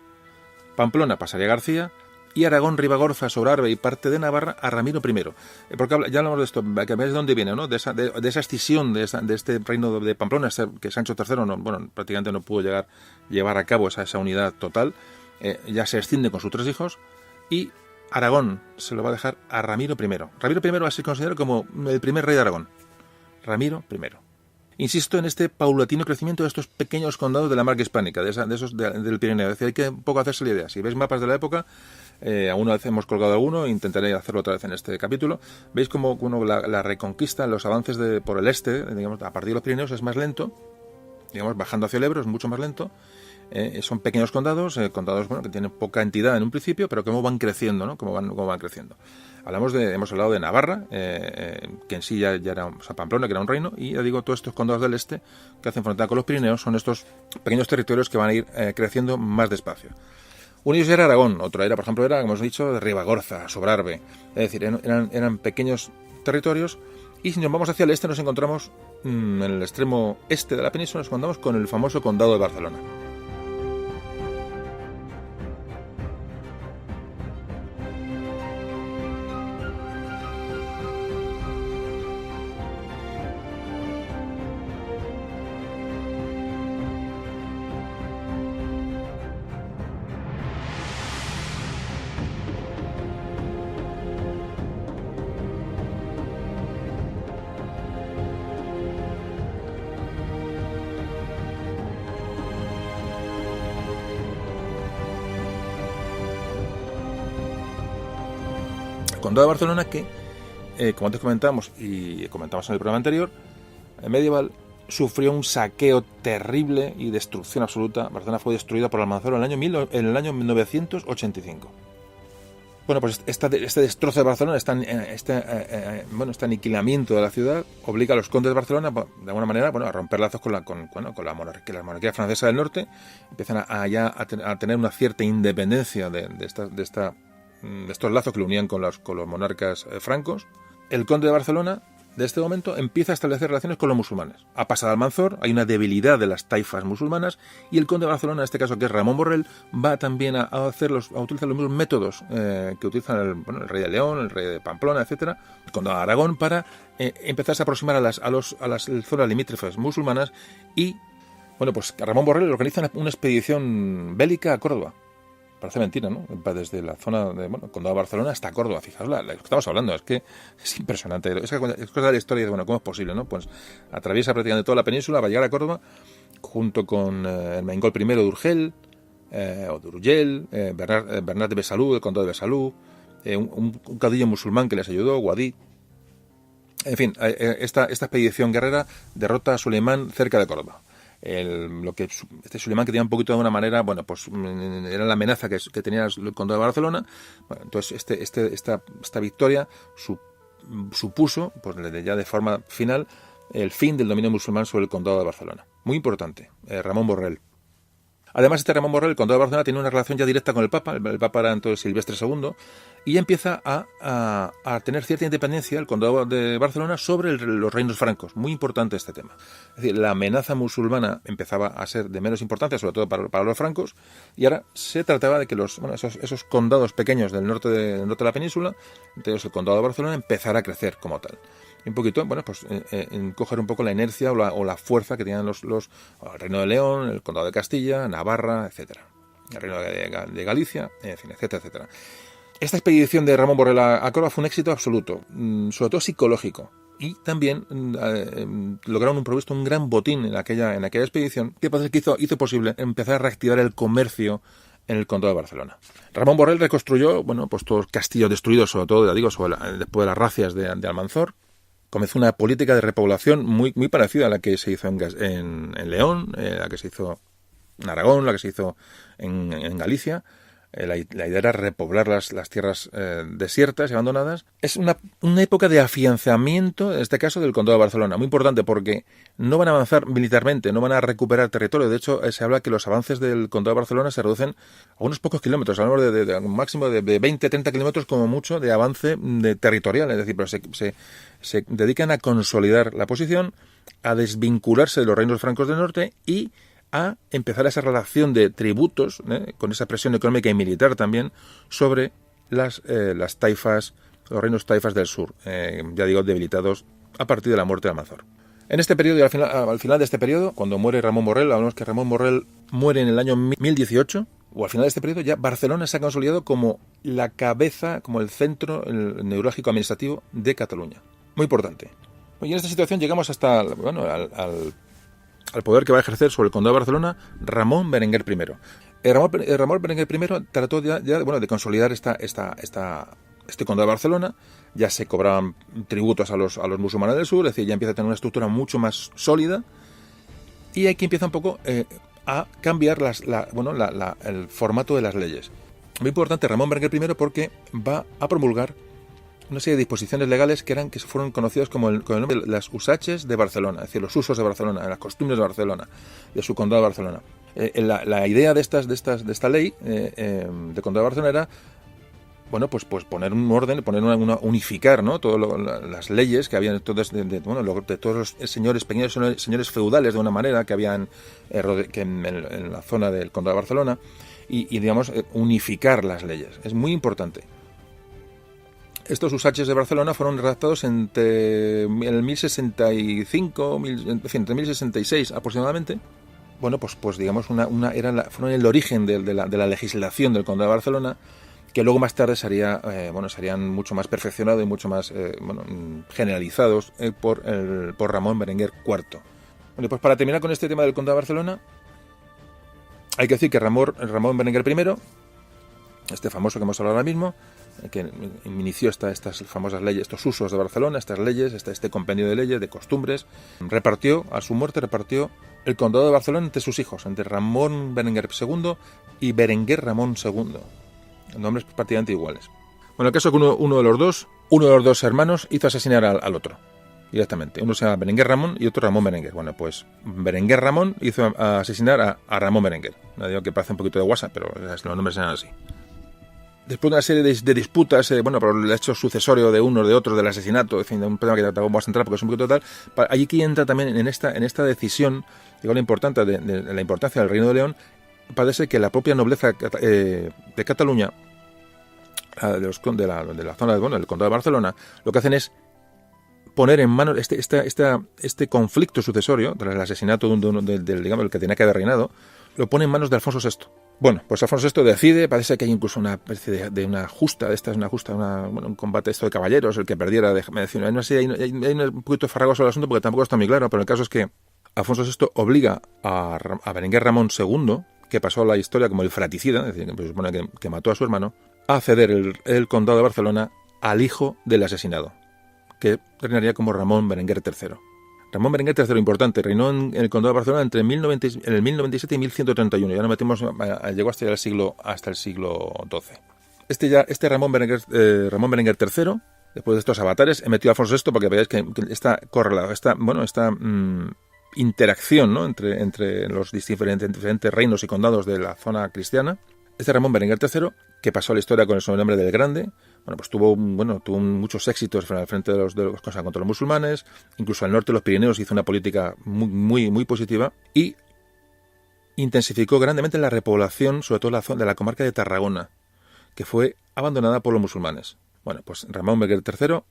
Pamplona pasaría a García y Aragón, Ribagorza, Sobrarbe y parte de Navarra a Ramiro I. Porque ya hablamos de esto, que veáis de dónde viene, ¿no? De esa escisión de este reino de Pamplona, que Sancho III prácticamente no pudo llevar a cabo esa unidad total. Ya se extiende con sus 3 hijos y Aragón se lo va a dejar a Ramiro I. Ramiro I va a ser considerado como el primer rey de Aragón. Ramiro I. Insisto en este paulatino crecimiento de estos pequeños condados de la marca hispánica, del Pirineo. Es decir, hay que un poco hacerse la idea. Si veis mapas de la época, alguna vez hemos colgado alguno, intentaré hacerlo otra vez en este capítulo. Veis cómo la reconquista, los avances por el este, digamos, a partir de los Pirineos es más lento, digamos, bajando hacia el Ebro es mucho más lento. Son pequeños condados que tienen poca entidad en un principio, pero cómo van creciendo, ¿no? Cómo van creciendo. Hemos hablado de Navarra, que en sí ya era, o sea, Pamplona, que era un reino, y ya digo, todos estos condados del este que hacen frontera con los Pirineos son estos pequeños territorios que van a ir creciendo más despacio. Uno de ellos era Aragón, otro era, por ejemplo, como hemos dicho, de Ribagorza, Sobrarbe, es decir, eran pequeños territorios. Y si nos vamos hacia el este nos encontramos en el extremo este de la península, nos encontramos con el famoso condado de Barcelona. Condado de Barcelona que, como antes comentamos y comentamos en el programa anterior, medieval, sufrió un saqueo terrible y destrucción absoluta. Barcelona fue destruida por Almanzora en el año 1985. Bueno, pues este destrozo de Barcelona, este aniquilamiento de la ciudad, obliga a los condes de Barcelona, de alguna manera, a romper lazos con la monarquía francesa del norte. Empiezan a tener una cierta independencia de estos lazos que lo unían con los monarcas francos. El conde de Barcelona, de este momento, empieza a establecer relaciones con los musulmanes. Ha pasado Almanzor, hay una debilidad de las taifas musulmanas, y el conde de Barcelona, en este caso que es Ramón Borrell, va también a utilizar los mismos métodos que utilizan el rey de León, el rey de Pamplona, etcétera, el conde de Aragón, para empezarse a aproximar a las zonas limítrofes musulmanas. Y bueno, pues Ramón Borrell organiza una expedición bélica a Córdoba. Parece mentira, ¿no? Desde la zona de Condado de Barcelona hasta Córdoba. Fijaos lo que estamos hablando, es que es impresionante. Es cosa de la historia de, ¿cómo es posible, no? Pues atraviesa prácticamente toda la península, va a llegar a Córdoba, junto con el Maingol I de Urgel, o de Urgell, Bernat de Besalú, el condado de Besalú, un caudillo musulmán que les ayudó, Guadí. En fin, esta expedición guerrera derrota a Suleimán cerca de Córdoba. Este Suleimán, que tenía un poquito de una manera, pues era la amenaza que tenía el condado de Barcelona. Bueno, entonces esta victoria supuso, pues ya de forma final, el fin del dominio musulmán sobre el condado de Barcelona. Muy importante, Ramón Borrell. Además, este Ramón Borrell, el condado de Barcelona, tiene una relación ya directa con el Papa. El Papa era entonces Silvestre II, y empieza a tener cierta independencia el condado de Barcelona sobre los reinos francos. Muy importante este tema. Es decir, la amenaza musulmana empezaba a ser de menos importancia, sobre todo para los francos, y ahora se trataba de que esos condados pequeños del norte de la península, entonces el condado de Barcelona, empezara a crecer como tal. Un poquito, coger un poco la inercia o la fuerza que tenían el Reino de León, el Condado de Castilla, Navarra, etcétera, el Reino de Galicia, en fin, etcétera, etcétera. Esta expedición de Ramón Borrell a Córdoba fue un éxito absoluto, sobre todo psicológico, y también lograron provisto un gran botín en aquella expedición, que hizo posible empezar a reactivar el comercio en el condado de Barcelona. Ramón Borrell reconstruyó, todos los castillos destruidos, sobre todo, después de las racias de Almanzor. Comenzó una política de repoblación muy parecida a la que se hizo en León, la que se hizo en Aragón, la que se hizo en Galicia. La idea era repoblar las tierras desiertas y abandonadas. Es una época de afianzamiento, en este caso, del condado de Barcelona. Muy importante porque no van a avanzar militarmente, no van a recuperar territorio. De hecho, se habla que los avances del condado de Barcelona se reducen a unos pocos kilómetros, hablamos de un máximo de 20-30 kilómetros como mucho de avance territorial. Es decir, pero se dedican a consolidar la posición, a desvincularse de los reinos francos del norte y a empezar esa relación de tributos, con esa presión económica y militar también, sobre las taifas, los reinos taifas del sur, debilitados a partir de la muerte de Almanzor. En este periodo, y al final de este periodo, cuando muere Ramón Borrell, hablamos que Ramón Borrell muere en el año 1018, o al final de este periodo, ya Barcelona se ha consolidado como la cabeza, como el centro el neurálgico administrativo de Cataluña. Muy importante. Y en esta situación llegamos hasta al poder que va a ejercer sobre el condado de Barcelona Ramón Berenguer I. Ramón Berenguer I trató de consolidar este condado de Barcelona. Ya se cobraban tributos a los musulmanes del sur, es decir, ya empieza a tener una estructura mucho más sólida, y aquí empieza un poco a cambiar el formato de las leyes. Muy importante Ramón Berenguer I porque va a promulgar una serie de disposiciones legales que fueron conocidas con el nombre de las usaches de Barcelona, es decir, los usos de Barcelona, las costumbres de Barcelona, de su condado de Barcelona. La idea de esta ley de condado de Barcelona era pues poner un orden, unificar, ¿no?, todas las leyes que habían de todos los señores pequeños, señores feudales, de una manera que habían en la zona del condado de Barcelona, y unificar las leyes. Es muy importante. Estos usaches de Barcelona fueron redactados entre el 1065, entre 1066 aproximadamente. Fueron el origen de la legislación del condado de Barcelona, que luego más tarde serían mucho más perfeccionados y mucho más generalizados por Ramón Berenguer IV. Bueno, pues para terminar con este tema del condado de Barcelona, hay que decir que Ramón Berenguer I, este famoso que hemos hablado ahora mismo, que inició estas famosas leyes, estos usos de Barcelona, estas leyes, este compendio de leyes, de costumbres, a su muerte repartió el condado de Barcelona entre sus hijos, entre Ramón Berenguer II y Berenguer Ramón II, nombres prácticamente iguales. Bueno, el caso es que uno de los dos hermanos hizo asesinar al otro, directamente. Uno se llama Berenguer Ramón y otro Ramón Berenguer. Bueno, pues Berenguer Ramón hizo asesinar a Ramón Berenguer. No digo que parece un poquito de WhatsApp, pero los nombres eran así. Después de una serie de disputas, por el hecho sucesorio de unos, de otros, del asesinato, en fin, de un tema que tampoco vamos a entrar porque es un poquito tal, allí que entra también en esta decisión, digo, la importancia del Reino de León. Parece que la propia nobleza de Cataluña, de la zona del condado de Barcelona, lo que hacen es poner en manos este conflicto sucesorio tras el asesinato del que tenía que haber reinado, lo pone en manos de Alfonso VI. Bueno, pues Alfonso VI decide, parece que hay incluso una especie de una justa, un combate de caballeros, el que perdiera, no sé, hay un poquito farragoso el asunto porque tampoco está muy claro, pero el caso es que Alfonso VI obliga a Berenguer Ramón II, que pasó a la historia como el fratricida, es decir, que se supone que mató a su hermano, a ceder el condado de Barcelona al hijo del asesinado, que reinaría como Ramón Berenguer III. Ramón Berenguer III, importante, reinó en el condado de Barcelona entre el 1097 y 1131. Ya nos metimos, llegó hasta el siglo XII. Este Ramón Berenguer III después de estos avatares, he metido a Alfonso VI porque veáis que está correlado, esta interacción, ¿no?, entre los diferentes reinos y condados de la zona cristiana. Este Ramón Berenguer III, que pasó a la historia con el sobrenombre del Grande, pues tuvo muchos éxitos al frente de los contra los musulmanes, incluso al norte de los Pirineos hizo una política muy positiva y intensificó grandemente la repoblación, sobre todo la zona de la comarca de Tarragona, que fue abandonada por los musulmanes. Bueno, pues Ramón Berenguer III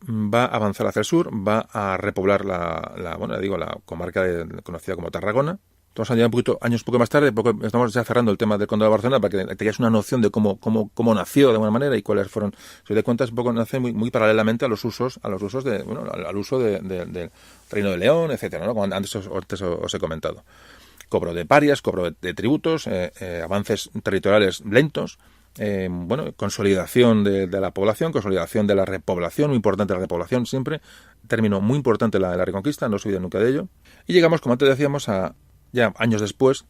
va a avanzar hacia el sur, va a repoblar la comarca conocida como Tarragona. Estamos ya años poco más tarde, estamos ya cerrando el tema del Condado de Barcelona para que tengáis una noción de cómo nació de alguna manera y cuáles fueron. Si os dais cuenta, un poco nace muy paralelamente al uso del Reino de León, etcétera, ¿no? Como antes os he comentado. Cobro de parias, cobro de tributos, avances territoriales lentos, consolidación de la población, consolidación de la repoblación, muy importante la repoblación siempre, término muy importante la Reconquista, no se olvide nunca de ello. Y llegamos, como antes decíamos, ya años después,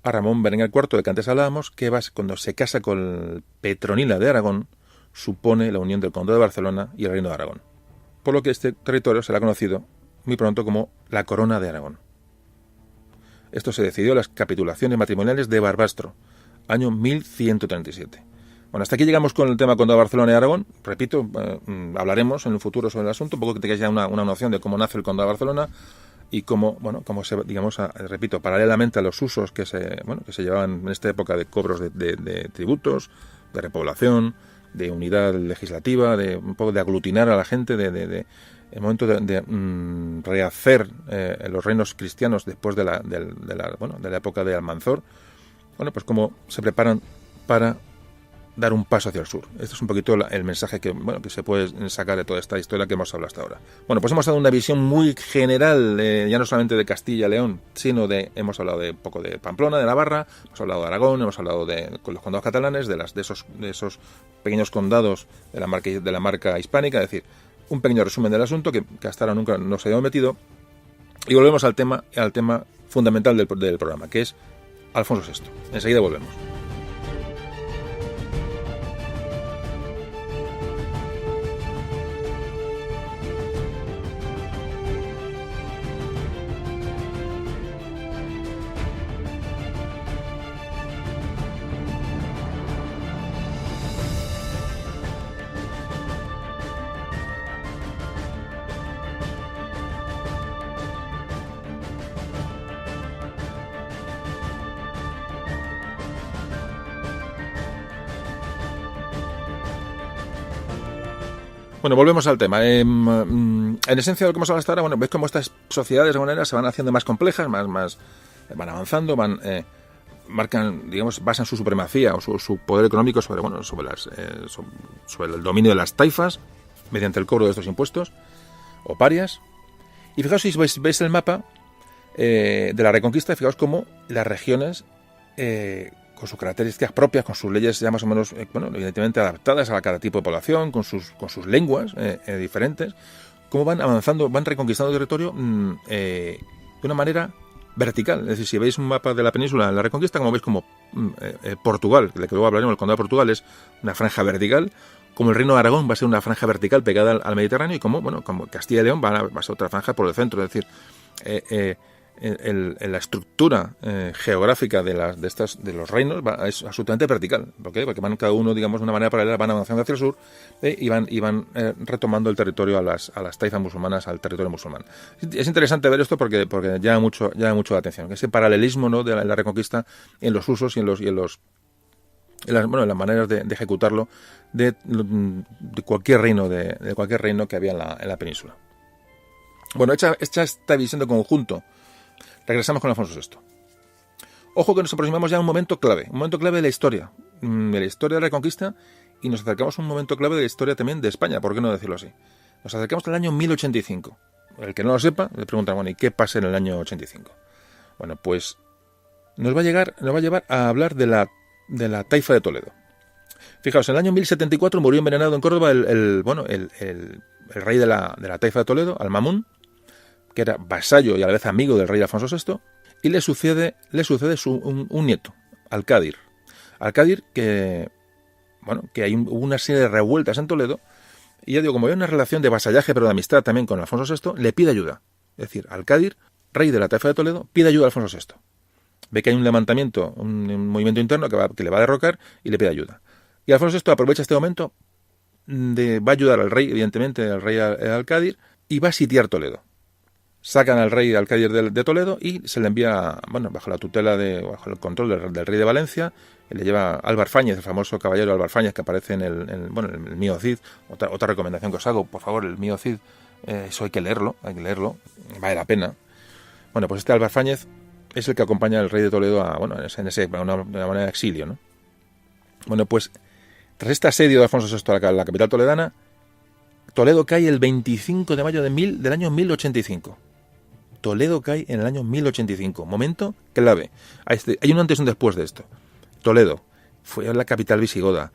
a Ramón Berenguer IV, de que antes hablábamos, que cuando se casa con Petronila de Aragón, supone la unión del Condado de Barcelona y el Reino de Aragón. Por lo que este territorio será conocido muy pronto como la Corona de Aragón. Esto se decidió en las capitulaciones matrimoniales de Barbastro, año 1137. Bueno, hasta aquí llegamos con el tema Condado de Barcelona y Aragón. Repito, hablaremos en un futuro sobre el asunto, un poco que tengáis ya una noción de cómo nace el Condado de Barcelona y cómo se, repito, paralelamente a los usos que se llevaban en esta época de cobros de tributos, de repoblación, de unidad legislativa, de un poco de aglutinar a la gente, el momento de rehacer los reinos cristianos después de la época de Almanzor. Bueno, pues cómo se preparan para dar un paso hacia el sur. Este es un poquito el mensaje que se puede sacar de toda esta historia que hemos hablado hasta ahora. Bueno, pues hemos dado una visión muy general, ya no solamente de Castilla y León, sino hemos hablado de un poco de Pamplona, de Navarra, hemos hablado de Aragón, hemos hablado con los condados catalanes, de esos pequeños condados de la marca hispánica, es decir, un pequeño resumen del asunto que hasta ahora nunca nos habíamos metido. Y volvemos al tema fundamental del programa, que es Alfonso VI. Enseguida volvemos. Bueno, volvemos al tema. En esencia, lo que hemos hablado hasta ahora, veis cómo estas sociedades de alguna manera se van haciendo más complejas, más van avanzando, basan su supremacía o su poder económico sobre el dominio de las taifas mediante el cobro de estos impuestos o parias. Y fijaos, si veis el mapa de la Reconquista, fijaos cómo las regiones con sus características propias, con sus leyes ya más o menos, evidentemente adaptadas a cada tipo de población, con sus lenguas diferentes, cómo van avanzando, van reconquistando el territorio de una manera vertical. Es decir, si veis un mapa de la península en la Reconquista, como veis como Portugal, de que luego hablaremos, el Condado de Portugal es una franja vertical, como el Reino de Aragón va a ser una franja vertical pegada al Mediterráneo, y como Castilla y León va a ser otra franja por el centro. Es decir, la estructura geográfica de los reinos es absolutamente vertical. ¿Por qué? Porque van cada uno, de una manera paralela, van avanzando hacia el sur y van retomando el territorio a las taifas musulmanas, al territorio musulmán. Es interesante ver esto porque llama mucho la atención, ese paralelismo, ¿no?, de la Reconquista en los usos y en las maneras de ejecutarlo de cualquier reino que había en la península. Bueno, hecha esta visión de conjunto, regresamos con Alfonso VI. Ojo que nos aproximamos ya a un momento clave de la historia de la Reconquista, y nos acercamos a un momento clave de la historia también de España, ¿por qué no decirlo así? Nos acercamos al año 1085. El que no lo sepa, le preguntan, ¿y qué pasa en el año 85? Bueno, pues nos va a llevar a hablar de la taifa de Toledo. Fijaos, en el año 1074 murió envenenado en Córdoba el rey de la taifa de Toledo, Al-Mamún, que era vasallo y a la vez amigo del rey Alfonso VI, y le sucede un nieto, Alcádir. Alcádir, que hay una serie de revueltas en Toledo, Y ya digo, como hay una relación de vasallaje, pero de amistad también con Alfonso VI, le pide ayuda. Es decir, Alcádir, rey de la taifa de Toledo, pide ayuda a Alfonso VI. Ve que hay un levantamiento, un movimiento interno que le va a derrocar y le pide ayuda. Y Alfonso VI aprovecha este momento, va a ayudar al rey, evidentemente, al rey Alcádir, y va a sitiar Toledo. Sacan al rey Alcádir de Toledo y se le envía, bueno, bajo la tutela, bajo el control del rey de Valencia, y le lleva Álvar Fáñez, el famoso caballero Álvar Fáñez que aparece en el Mío Cid. Otra recomendación que os hago, por favor, el Mío Cid, eso hay que leerlo, vale la pena. Bueno, pues este Álvar Fáñez es el que acompaña al rey de Toledo a, bueno, de una manera de exilio, ¿no? Bueno, pues tras este asedio de Alfonso VI a la capital toledana, Toledo cae el 25 de mayo del año 1085. Toledo cae en el año 1085. Momento clave. Hay un antes y un después de esto. Toledo fue la capital visigoda,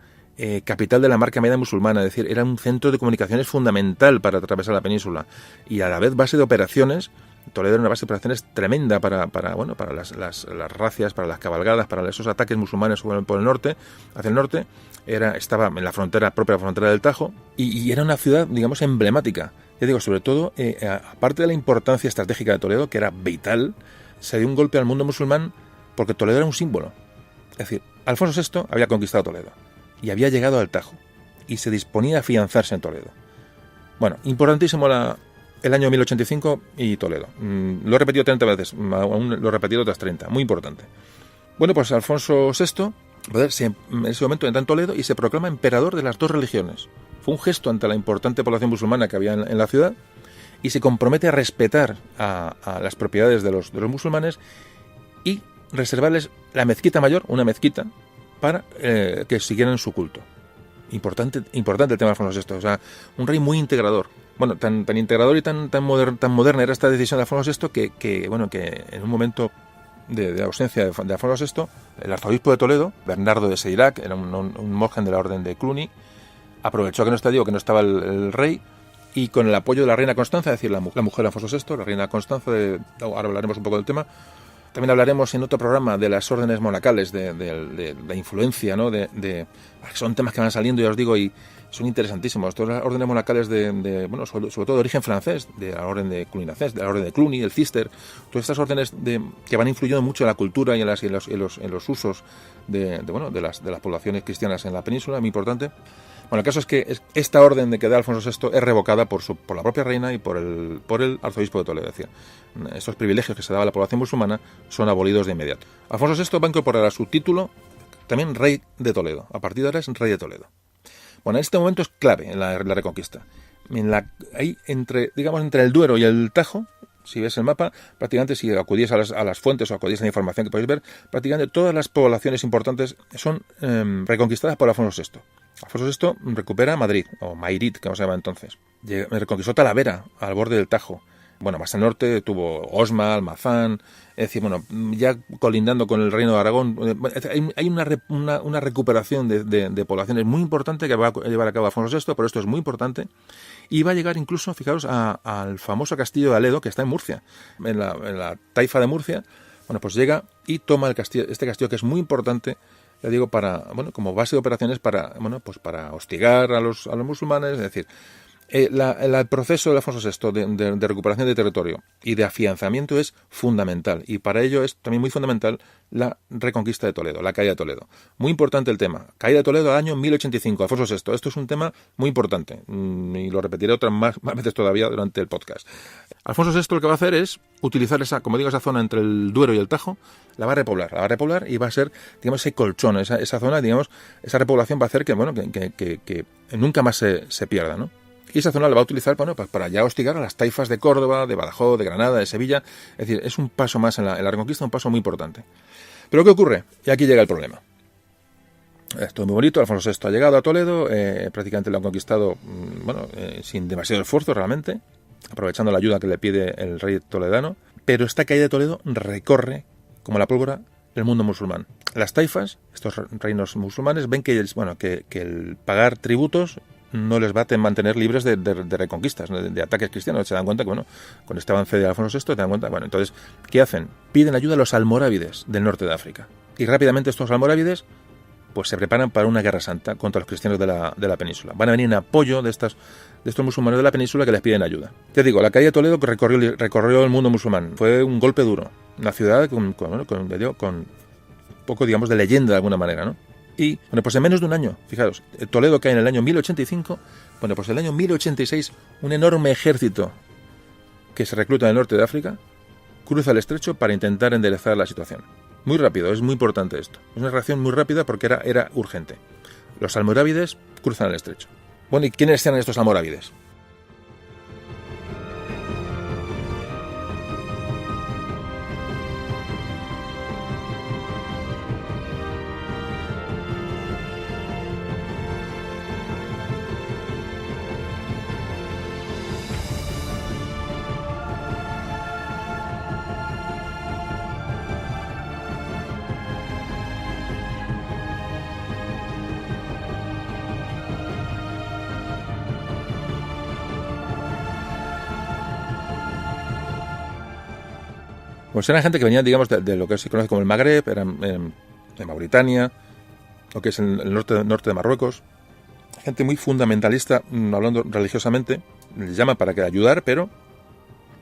capital de la marca media musulmana, es decir, era un centro de comunicaciones fundamental para atravesar la península y a la vez base de operaciones. Toledo era una base de operaciones tremenda para las racias, para las cabalgadas, para esos ataques musulmanes por el norte, hacia el norte. Estaba en la propia frontera del Tajo, y era una ciudad, digamos, emblemática. Ya digo, sobre todo, aparte de la importancia estratégica de Toledo, que era vital, se dio un golpe al mundo musulmán porque Toledo era un símbolo. Es decir, Alfonso VI había conquistado Toledo y había llegado al Tajo y se disponía a afianzarse en Toledo. Bueno, importantísimo el año 1085 y Toledo. Lo he repetido 30 veces, aún lo he repetido otras 30, muy importante. Bueno, pues Alfonso VI en ese momento entra en Toledo y se proclama emperador de las dos religiones. Fue un gesto ante la importante población musulmana que había en la ciudad y se compromete a respetar a las propiedades de los musulmanes y reservarles la mezquita mayor, una mezquita, para que siguieran su culto. Importante el tema de Alfonso VI, o sea, un rey muy integrador. Bueno, tan integrador y tan moderna era esta decisión de Alfonso VI que en un momento de ausencia de Alfonso VI, el arzobispo de Toledo, Bernardo de Seyrac, era un monje de la orden de Cluny, aprovechó que no estaba el rey, y con el apoyo de la reina Constanza, es decir, la mujer de Alfonso VI, la reina Constanza, ahora hablaremos un poco del tema. También hablaremos en otro programa de las órdenes monacales, de influencia, ¿no? Son temas que van saliendo, ya os digo, y son interesantísimos. Todas las órdenes monacales sobre todo de origen francés, de la orden de Cluny-Nacés, de la orden de Cluny, el Cister, todas estas órdenes que van influyendo mucho en la cultura y en los usos de las poblaciones cristianas en la península, muy importante. Bueno, el caso es que esta orden de que da Alfonso VI es revocada por la propia reina y por el arzobispo de Toledo. Es decir, estos privilegios que se daba a la población musulmana son abolidos de inmediato. Alfonso VI va a incorporar a su título también rey de Toledo. A partir de ahora es rey de Toledo. Bueno, en este momento es clave en la reconquista. Ahí entre el Duero y el Tajo, si ves el mapa, prácticamente si acudís a las fuentes o acudís a la información que podéis ver, prácticamente todas las poblaciones importantes son reconquistadas por Alfonso VI. Alfonso VI recupera Madrid, o Mairit, como se llama entonces. Reconquistó Talavera, al borde del Tajo. Bueno, más al norte tuvo Osma, Almazán, es decir, bueno, ya colindando con el reino de Aragón. Hay una recuperación de poblaciones muy importante que va a llevar a cabo Alfonso VI, pero esto es muy importante. Y va a llegar incluso, fijaros, al famoso castillo de Aledo, que está en Murcia, en la taifa de Murcia. Bueno, pues llega y toma este castillo que es muy importante, ya digo, como base de operaciones para hostigar a los musulmanes, es decir, el proceso de Alfonso VI de recuperación de territorio y de afianzamiento es fundamental, y para ello es también muy fundamental la reconquista de Toledo, la caída de Toledo. Muy importante el tema. Caída de Toledo al año 1085, Alfonso VI. Esto es un tema muy importante y lo repetiré otras más veces todavía durante el podcast. Alfonso VI lo que va a hacer es utilizar esa zona entre el Duero y el Tajo, la va a repoblar y va a ser, digamos, ese colchón, esa zona, digamos, esa repoblación va a hacer que nunca más se pierda, ¿no? Y esa zona la va a utilizar para ya hostigar a las taifas de Córdoba, de Badajoz, de Granada, de Sevilla. Es decir, es un paso más en la reconquista, un paso muy importante. Pero ¿qué ocurre? Y aquí llega el problema. Esto es muy bonito, Alfonso VI ha llegado a Toledo, prácticamente lo han conquistado sin demasiado esfuerzo realmente, aprovechando la ayuda que le pide el rey toledano, pero esta caída de Toledo recorre, como la pólvora, el mundo musulmán. Las taifas, estos reinos musulmanes, ven que el pagar tributos no les va a mantener libres de reconquistas, de ataques cristianos. Se dan cuenta que, con este avance de Alfonso VI, entonces, ¿qué hacen? Piden ayuda a los almorávides del norte de África. Y rápidamente estos almorávides pues se preparan para una guerra santa contra los cristianos de la península. Van a venir en apoyo de estos musulmanes de la península que les piden ayuda. Ya digo, la caída de Toledo recorrió el mundo musulmán. Fue un golpe duro. Una ciudad con un poco, digamos, de leyenda de alguna manera, ¿no? Y, bueno, pues en menos de un año, fijaros, Toledo cae en el año 1085, bueno, pues en el año 1086 un enorme ejército que se recluta en el norte de África cruza el estrecho para intentar enderezar la situación. Muy rápido, es muy importante esto. Es una reacción muy rápida porque era urgente. Los almorávides cruzan el estrecho. Bueno, ¿y quiénes eran estos almorávides? Pues eran gente que venía, digamos, de lo que se conoce como el Magreb, eran de Mauritania, lo que es el norte de Marruecos. Gente muy fundamentalista, hablando religiosamente, les llaman para que ayudar, pero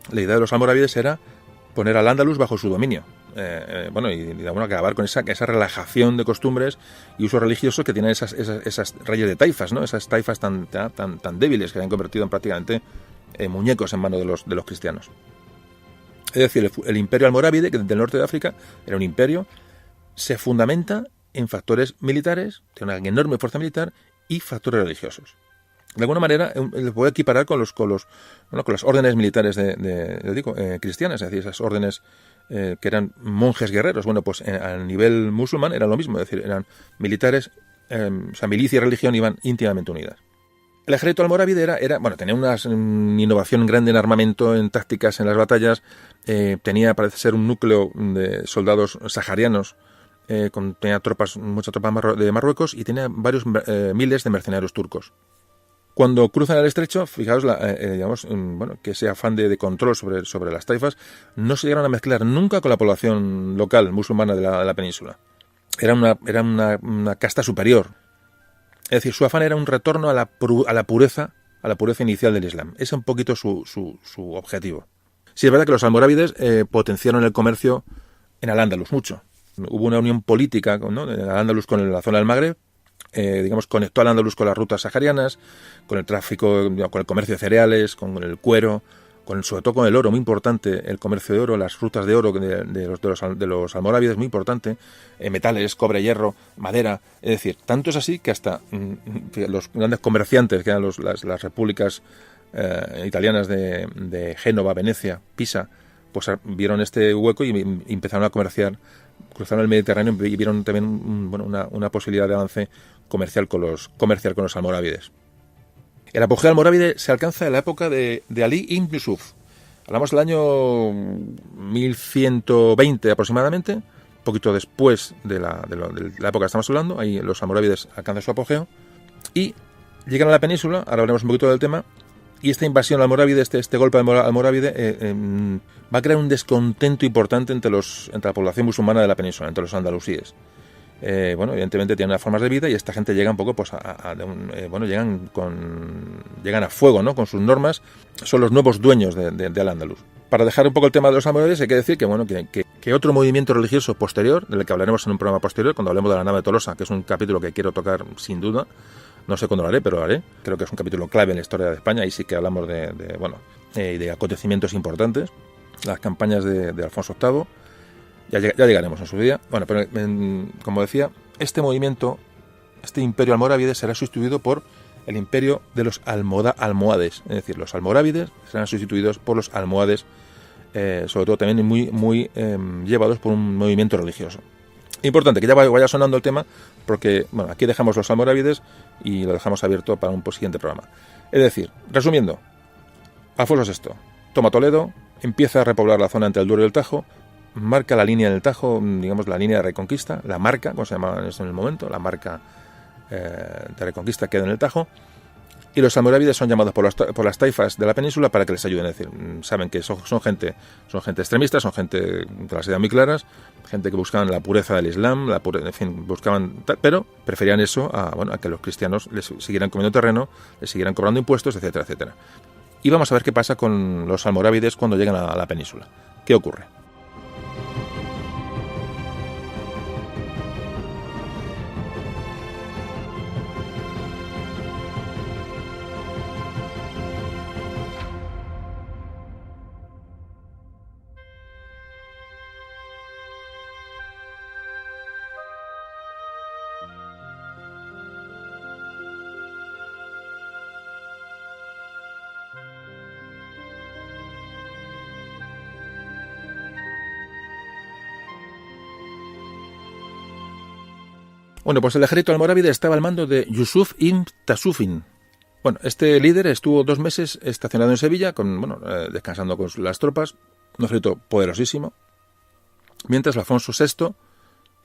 la idea de los almorávides era poner al Andalus bajo su dominio. Y de alguna acabar con esa relajación de costumbres y usos religiosos que tienen esas reyes de taifas, ¿no? Esas taifas tan débiles que se han convertido en prácticamente muñecos en manos de los cristianos. Es decir, el imperio almorávide, que del norte de África era un imperio, se fundamenta en factores militares, tiene una enorme fuerza militar y factores religiosos. De alguna manera, le puedo equiparar con las órdenes militares cristianas, es decir, esas órdenes que eran monjes guerreros. Bueno, pues a nivel musulmán era lo mismo, es decir, eran militares, milicia y religión iban íntimamente unidas. El ejército almorávide tenía una innovación grande en armamento, en tácticas, en las batallas. Tenía, parece ser, un núcleo de soldados saharianos. Tenía muchas tropas de Marruecos y tenía varios miles de mercenarios turcos. Cuando cruzan el estrecho, fijaos, que ese afán de control sobre las taifas no se llegaron a mezclar nunca con la población local musulmana de la península. Era una casta superior. Es decir, su afán era un retorno a la pureza inicial del Islam. Ese es un poquito su objetivo. Sí, es verdad que los almorávides potenciaron el comercio en Al-Ándalus mucho. Hubo una unión política, ¿no?, de Al-Ándalus con la zona del Magreb. Conectó Al-Ándalus con las rutas saharianas, con el tráfico, con el comercio de cereales, con el cuero, sobre todo con el oro, muy importante, el comercio de oro, las rutas de oro de los almorávides, muy importante, metales, cobre, hierro, madera. Es decir, tanto es así que hasta los grandes comerciantes, que eran las repúblicas italianas de Génova, Venecia, Pisa, pues vieron este hueco y empezaron a comerciar, cruzaron el Mediterráneo y vieron también una posibilidad de avance comercial con los almorávides. El apogeo almorávide se alcanza en la época de Ali ibn Yusuf. Hablamos del año 1120 aproximadamente, un poquito después de la época que estamos hablando. Ahí los almorávides alcanzan su apogeo y llegan a la península. Ahora hablaremos un poquito del tema. Y esta invasión almorávide, este golpe almorávide, va a crear un descontento importante entre la población musulmana de la península, entre los andalusíes. Evidentemente tienen unas formas de vida y esta gente llega un poco, pues, llegan a fuego, ¿no?, con sus normas. Son los nuevos dueños de Al-Ándalus. Para dejar un poco el tema de los almorávides, hay que decir que otro movimiento religioso posterior, del que hablaremos en un programa posterior, cuando hablemos de la nave de Tolosa, que es un capítulo que quiero tocar sin duda. No sé cuándo lo haré, pero lo haré. Creo que es un capítulo clave en la historia de España y sí que hablamos de acontecimientos importantes. Las campañas de Alfonso VIII. Ya llegaremos en su día. Bueno, pero como decía, este imperio almorávide será sustituido por el imperio de los almohades. Es decir, los almorávides serán sustituidos por los almohades, sobre todo también muy llevados por un movimiento religioso. Importante que ya vaya sonando el tema, porque aquí dejamos los almorávides y lo dejamos abierto para un siguiente programa. Es decir, resumiendo, Alfonso VI toma Toledo, empieza a repoblar la zona entre el Duero y el Tajo, marca la línea del Tajo, digamos la línea de reconquista, la marca, como se llamaba en el momento, la marca de reconquista queda en el Tajo, Y los almorávides son llamados por las taifas de la península para que les ayuden. Es decir, saben que son gente extremista, son gente de las ideas muy claras, gente que buscaban la pureza del Islam, en fin, buscaban, pero preferían eso a que los cristianos les siguieran comiendo terreno, les siguieran cobrando impuestos, etcétera, etcétera. Y vamos a ver qué pasa con los almorávides cuando llegan a la península. ¿Qué ocurre? Bueno, pues el ejército almorávide estaba al mando de Yusuf ibn Tasufin. Bueno, este líder estuvo 2 meses estacionado en Sevilla, descansando con las tropas, un ejército poderosísimo, mientras Alfonso VI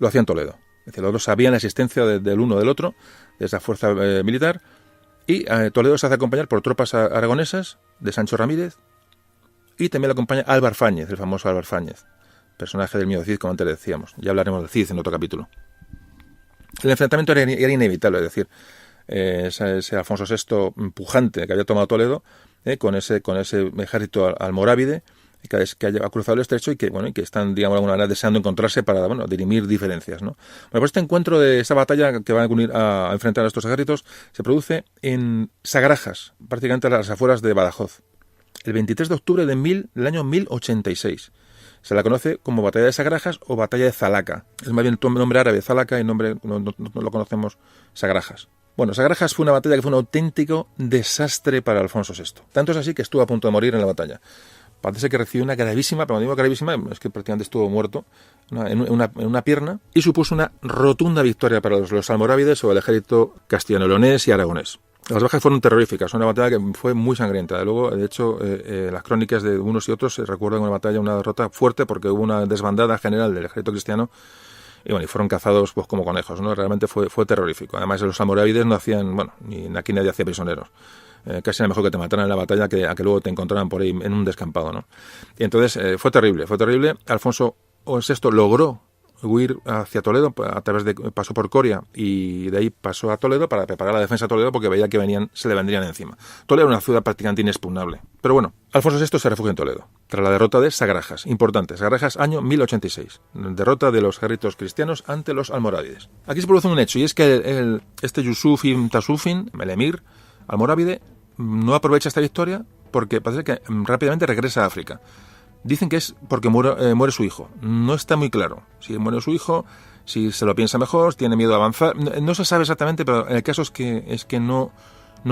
lo hacía en Toledo. Es decir, los dos sabían la existencia del uno del otro, de esa fuerza militar, y Toledo se hace acompañar por tropas aragonesas de Sancho Ramírez, y también lo acompaña Álvar Fáñez, el famoso Álvar Fáñez, personaje del miedo Cid, como antes le decíamos. Ya hablaremos del Cid en otro capítulo. El enfrentamiento era inevitable, es decir, ese Alfonso VI pujante que había tomado Toledo, con ese ejército almorávide que ha cruzado el estrecho y que están, digamos, de alguna manera deseando encontrarse para dirimir diferencias, ¿no? Bueno, pues este encuentro de esa batalla que van a enfrentar a estos ejércitos se produce en Sagrajas, prácticamente a las afueras de Badajoz, el 23 de octubre del año 1086. Se la conoce como Batalla de Sagrajas o Batalla de Zalaca. Es más bien nombre árabe, Zalaca, y nombre no lo conocemos, Sagrajas. Bueno, Sagrajas fue una batalla que fue un auténtico desastre para Alfonso VI. Tanto es así que estuvo a punto de morir en la batalla. Parece que recibió una gravísima, pero cuando digo gravísima, es que prácticamente estuvo muerto en una pierna, y supuso una rotunda victoria para los almorávides sobre el ejército castellano-leonés y aragonés. Las bajas fueron terroríficas, una batalla que fue muy sangrienta. Luego, de hecho, las crónicas de unos y otros se recuerdan una derrota fuerte porque hubo una desbandada general del ejército cristiano y fueron cazados pues como conejos, ¿no? Realmente fue terrorífico. Además, los almorávides no hacían, aquí nadie hacía prisioneros. Casi era mejor que te mataran en la batalla que a que luego te encontraran por ahí en un descampado, ¿no? Y entonces fue terrible. Alfonso VI logró huir hacia Toledo, pasó por Coria y de ahí pasó a Toledo para preparar la defensa de Toledo porque veía que se le vendrían encima. Toledo era una ciudad prácticamente inexpugnable. Pero bueno, Alfonso VI se refugia en Toledo tras la derrota de Sagrajas. Importante, Sagrajas, año 1086. Derrota de los ejércitos cristianos ante los almorávides. Aquí se produce un hecho, y es que este Yusuf ibn Tasufin, el emir almorávide, no aprovecha esta victoria porque parece que rápidamente regresa a África. Dicen que es porque muere su hijo. No está muy claro si muere su hijo, si se lo piensa mejor, tiene miedo a avanzar. No se sabe exactamente, pero el caso es que no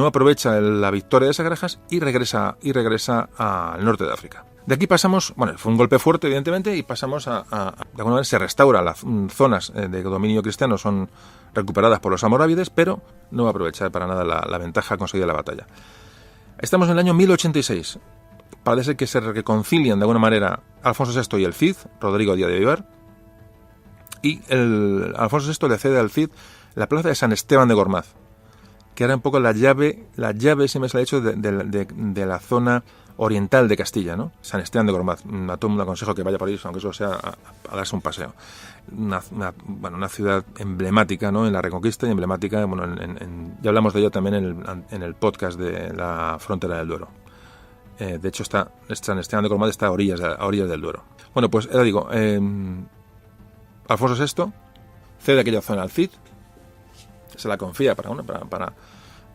aprovecha la victoria de Sagrajas y regresa al norte de África. De aquí pasamos, fue un golpe fuerte evidentemente, y pasamos de alguna manera se restaura las zonas de dominio cristiano, son recuperadas por los almorávides, pero no va a aprovechar para nada la ventaja conseguida en la batalla. Estamos en el año 1086. Parece que se reconcilian de alguna manera Alfonso VI y el Cid, Rodrigo Díaz de Vivar, y Alfonso VI le cede al Cid la plaza de San Esteban de Gormaz, que era un poco la llave si me sale hecho, de la zona oriental de Castilla, ¿no? San Esteban de Gormaz. A todo el mundo aconsejo que vaya por ahí, aunque eso sea a darse un paseo. Una ciudad emblemática, ¿no? En la Reconquista y emblemática, ya hablamos de ello también en el podcast de la frontera del Duero. De hecho, San Esteban de Gormaz está a orillas del Duero. Bueno, pues ya digo, Alfonso VI cede aquella zona al Cid, se la confía para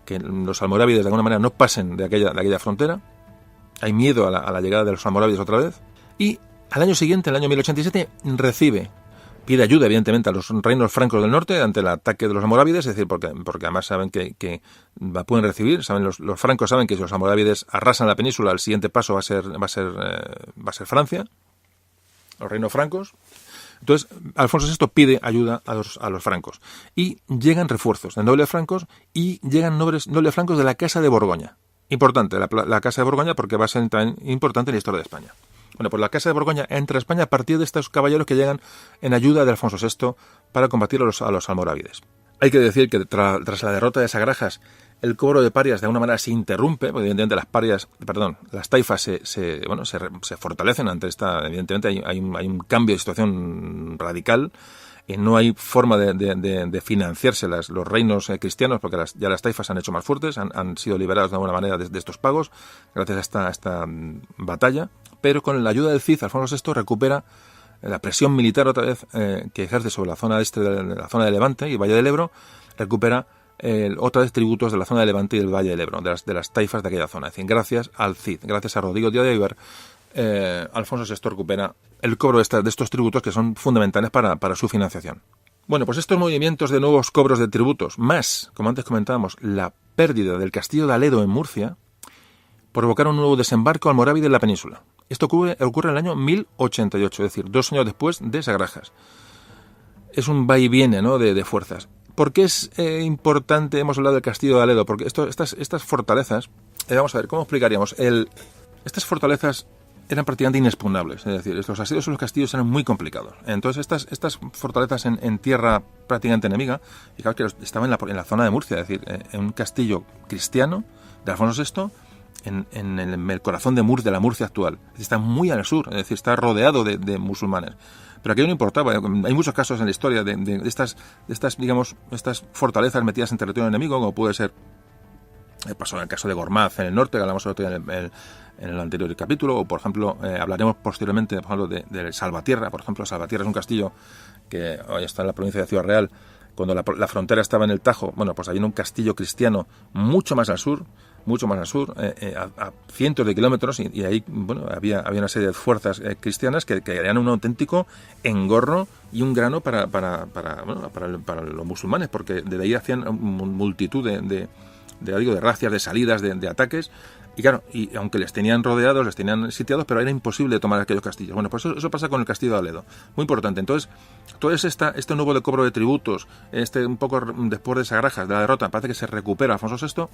que los almorávides de alguna manera no pasen de aquella frontera. Hay miedo a la llegada de los almorávides otra vez. Y al año siguiente, el año 1087, pide ayuda, evidentemente, a los reinos francos del norte ante el ataque de los almorávides, es decir, porque además saben que la pueden recibir, los francos saben que si los almorávides arrasan la península, el siguiente paso va a ser Francia, los reinos francos. Entonces, Alfonso VI pide ayuda a los francos. Y llegan refuerzos de nobles francos y llegan nobles francos de la Casa de Borgoña. Importante, la Casa de Borgoña, porque va a ser tan importante en la historia de España. Bueno, pues la Casa de Borgoña entra a España a partir de estos caballeros que llegan en ayuda de Alfonso VI para combatir a los almorávides. Hay que decir que tras la derrota de Sagrajas, el cobro de parias de alguna manera se interrumpe, porque evidentemente las taifas se fortalecen ante esta, evidentemente hay un cambio de situación radical, y no hay forma de financiarse los reinos cristianos, porque ya las taifas se han hecho más fuertes, han sido liberados de alguna manera de estos pagos, gracias a esta batalla, pero con la ayuda del Cid, Alfonso VI recupera la presión militar otra vez que ejerce sobre la zona este de la zona de Levante y Valle del Ebro, recupera otra vez tributos de la zona de Levante y del Valle del Ebro, de las taifas de aquella zona. Es decir, gracias al Cid, gracias a Rodrigo Díaz de Aybar, Alfonso VI recupera el cobro de estos tributos que son fundamentales para su financiación. Bueno, pues estos movimientos de nuevos cobros de tributos, más, como antes comentábamos, la pérdida del castillo de Aledo en Murcia, provocaron un nuevo desembarco almorávide en la península. Esto ocurre en el año 1088, es decir, 2 años después de Sagrajas. Es un va y viene, ¿no?, de fuerzas. ¿Por qué es importante, hemos hablado del castillo de Aledo? Porque estas fortalezas, vamos a ver, ¿cómo explicaríamos? Estas fortalezas eran prácticamente inexpugnables, es decir, los asedios en los castillos eran muy complicados. Entonces estas fortalezas en tierra prácticamente enemiga, y claro que estaban en la zona de Murcia, es decir, en un castillo cristiano de Alfonso VI, en el corazón de la Murcia actual. Es decir, está muy al sur, es decir, está rodeado de musulmanes. Pero aquello no importaba. Hay muchos casos en la historia de estas fortalezas metidas en territorio enemigo, como puede ser pasó en el caso de Gormaz en el norte, que hablamos en el anterior capítulo, o por ejemplo, hablaremos posteriormente, por ejemplo, de Salvatierra. Por ejemplo, Salvatierra es un castillo que hoy está en la provincia de Ciudad Real. Cuando la frontera estaba en el Tajo, bueno, pues había un castillo cristiano mucho más al sur, a cientos de kilómetros, y ahí, bueno, había una serie de fuerzas cristianas que eran un auténtico engorro y un grano para los musulmanes, porque de ahí hacían multitud de racias, de salidas, de ataques. Y claro, y aunque les tenían rodeados, les tenían sitiados, pero era imposible tomar aquellos castillos. Bueno, pues eso pasa con el castillo de Aledo. Muy importante. Entonces, todo este nuevo de cobro de tributos, un poco después de Sagrajas, de la derrota, parece que se recupera Alfonso VI,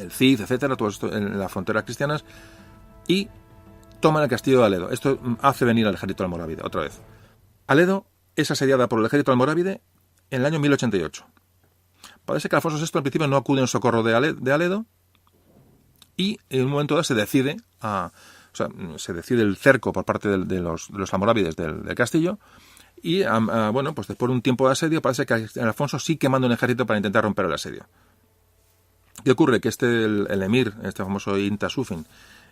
el Cid, etcétera, todo esto en las fronteras cristianas, y toman el castillo de Aledo. Esto hace venir al ejército almorávide, otra vez. Aledo es asediada por el ejército almorávide en el año 1088. Parece que Alfonso VI al principio no acude en socorro de Aledo, y en un momento dado se decide el cerco por parte de los almorávides del castillo, y bueno, pues después de un tiempo de asedio parece que Alfonso sí que manda un ejército para intentar romper el asedio. ¿Qué ocurre? Que el emir, este famoso Intasufin,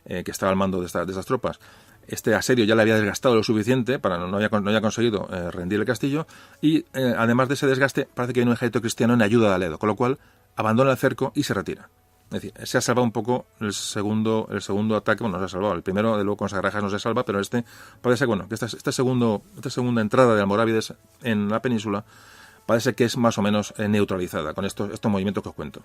que estaba al mando de estas tropas, este asedio ya le había desgastado lo suficiente no había conseguido rendir el castillo, y además de ese desgaste parece que hay un ejército cristiano en ayuda de Aledo, con lo cual abandona el cerco y se retira. Es decir, se ha salvado un poco el segundo ataque. Bueno, no se ha salvado. El primero, de luego, con Sagrajas no se salva, pero parece que esta segunda entrada de almorávides en la península parece que es más o menos neutralizada con estos movimientos que os cuento.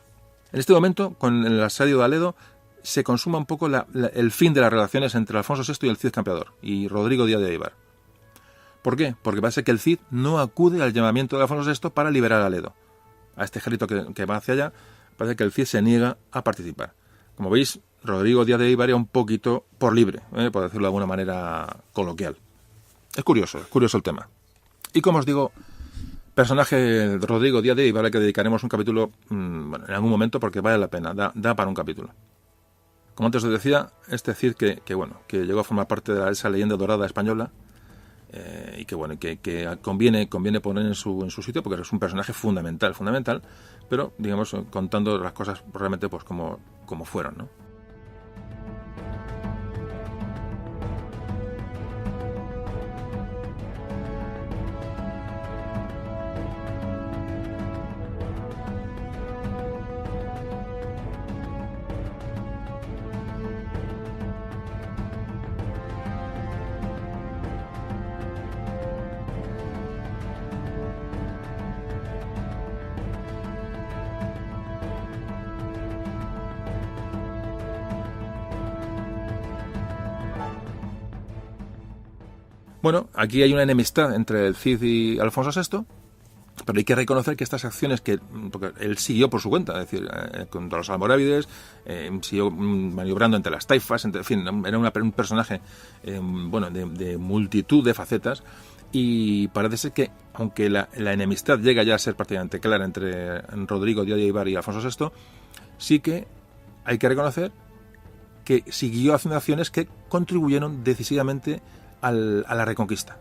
En este momento, con el asedio de Aledo, se consuma un poco el fin de las relaciones entre Alfonso VI y el Cid Campeador, y Rodrigo Díaz de Aybar. ¿Por qué? Porque parece que el Cid no acude al llamamiento de Alfonso VI para liberar a Aledo. A este ejército que va hacia allá, parece que el Cid se niega a participar. Como veis, Rodrigo Díaz de Aybar era un poquito por libre, por decirlo de alguna manera coloquial. Es curioso el tema. Y como os digo, personaje de Rodrigo Díaz de Aybar, al que dedicaremos un capítulo en algún momento, porque vale la pena, da para un capítulo. Como antes os decía, este Cid que llegó a formar parte de esa leyenda dorada española, y que conviene poner en su sitio, porque es un personaje fundamental, pero digamos contando las cosas realmente pues como fueron, ¿no? Bueno, aquí hay una enemistad entre el Cid y Alfonso VI, pero hay que reconocer que estas acciones porque él siguió por su cuenta, es decir, contra los almorávides, siguió maniobrando entre las taifas, en fin, era un personaje de multitud de facetas, Y parece ser que, aunque la enemistad llega ya a ser prácticamente clara entre Rodrigo Díaz de Vivar y Alfonso VI, sí que hay que reconocer que siguió haciendo acciones que contribuyeron decisivamente a la reconquista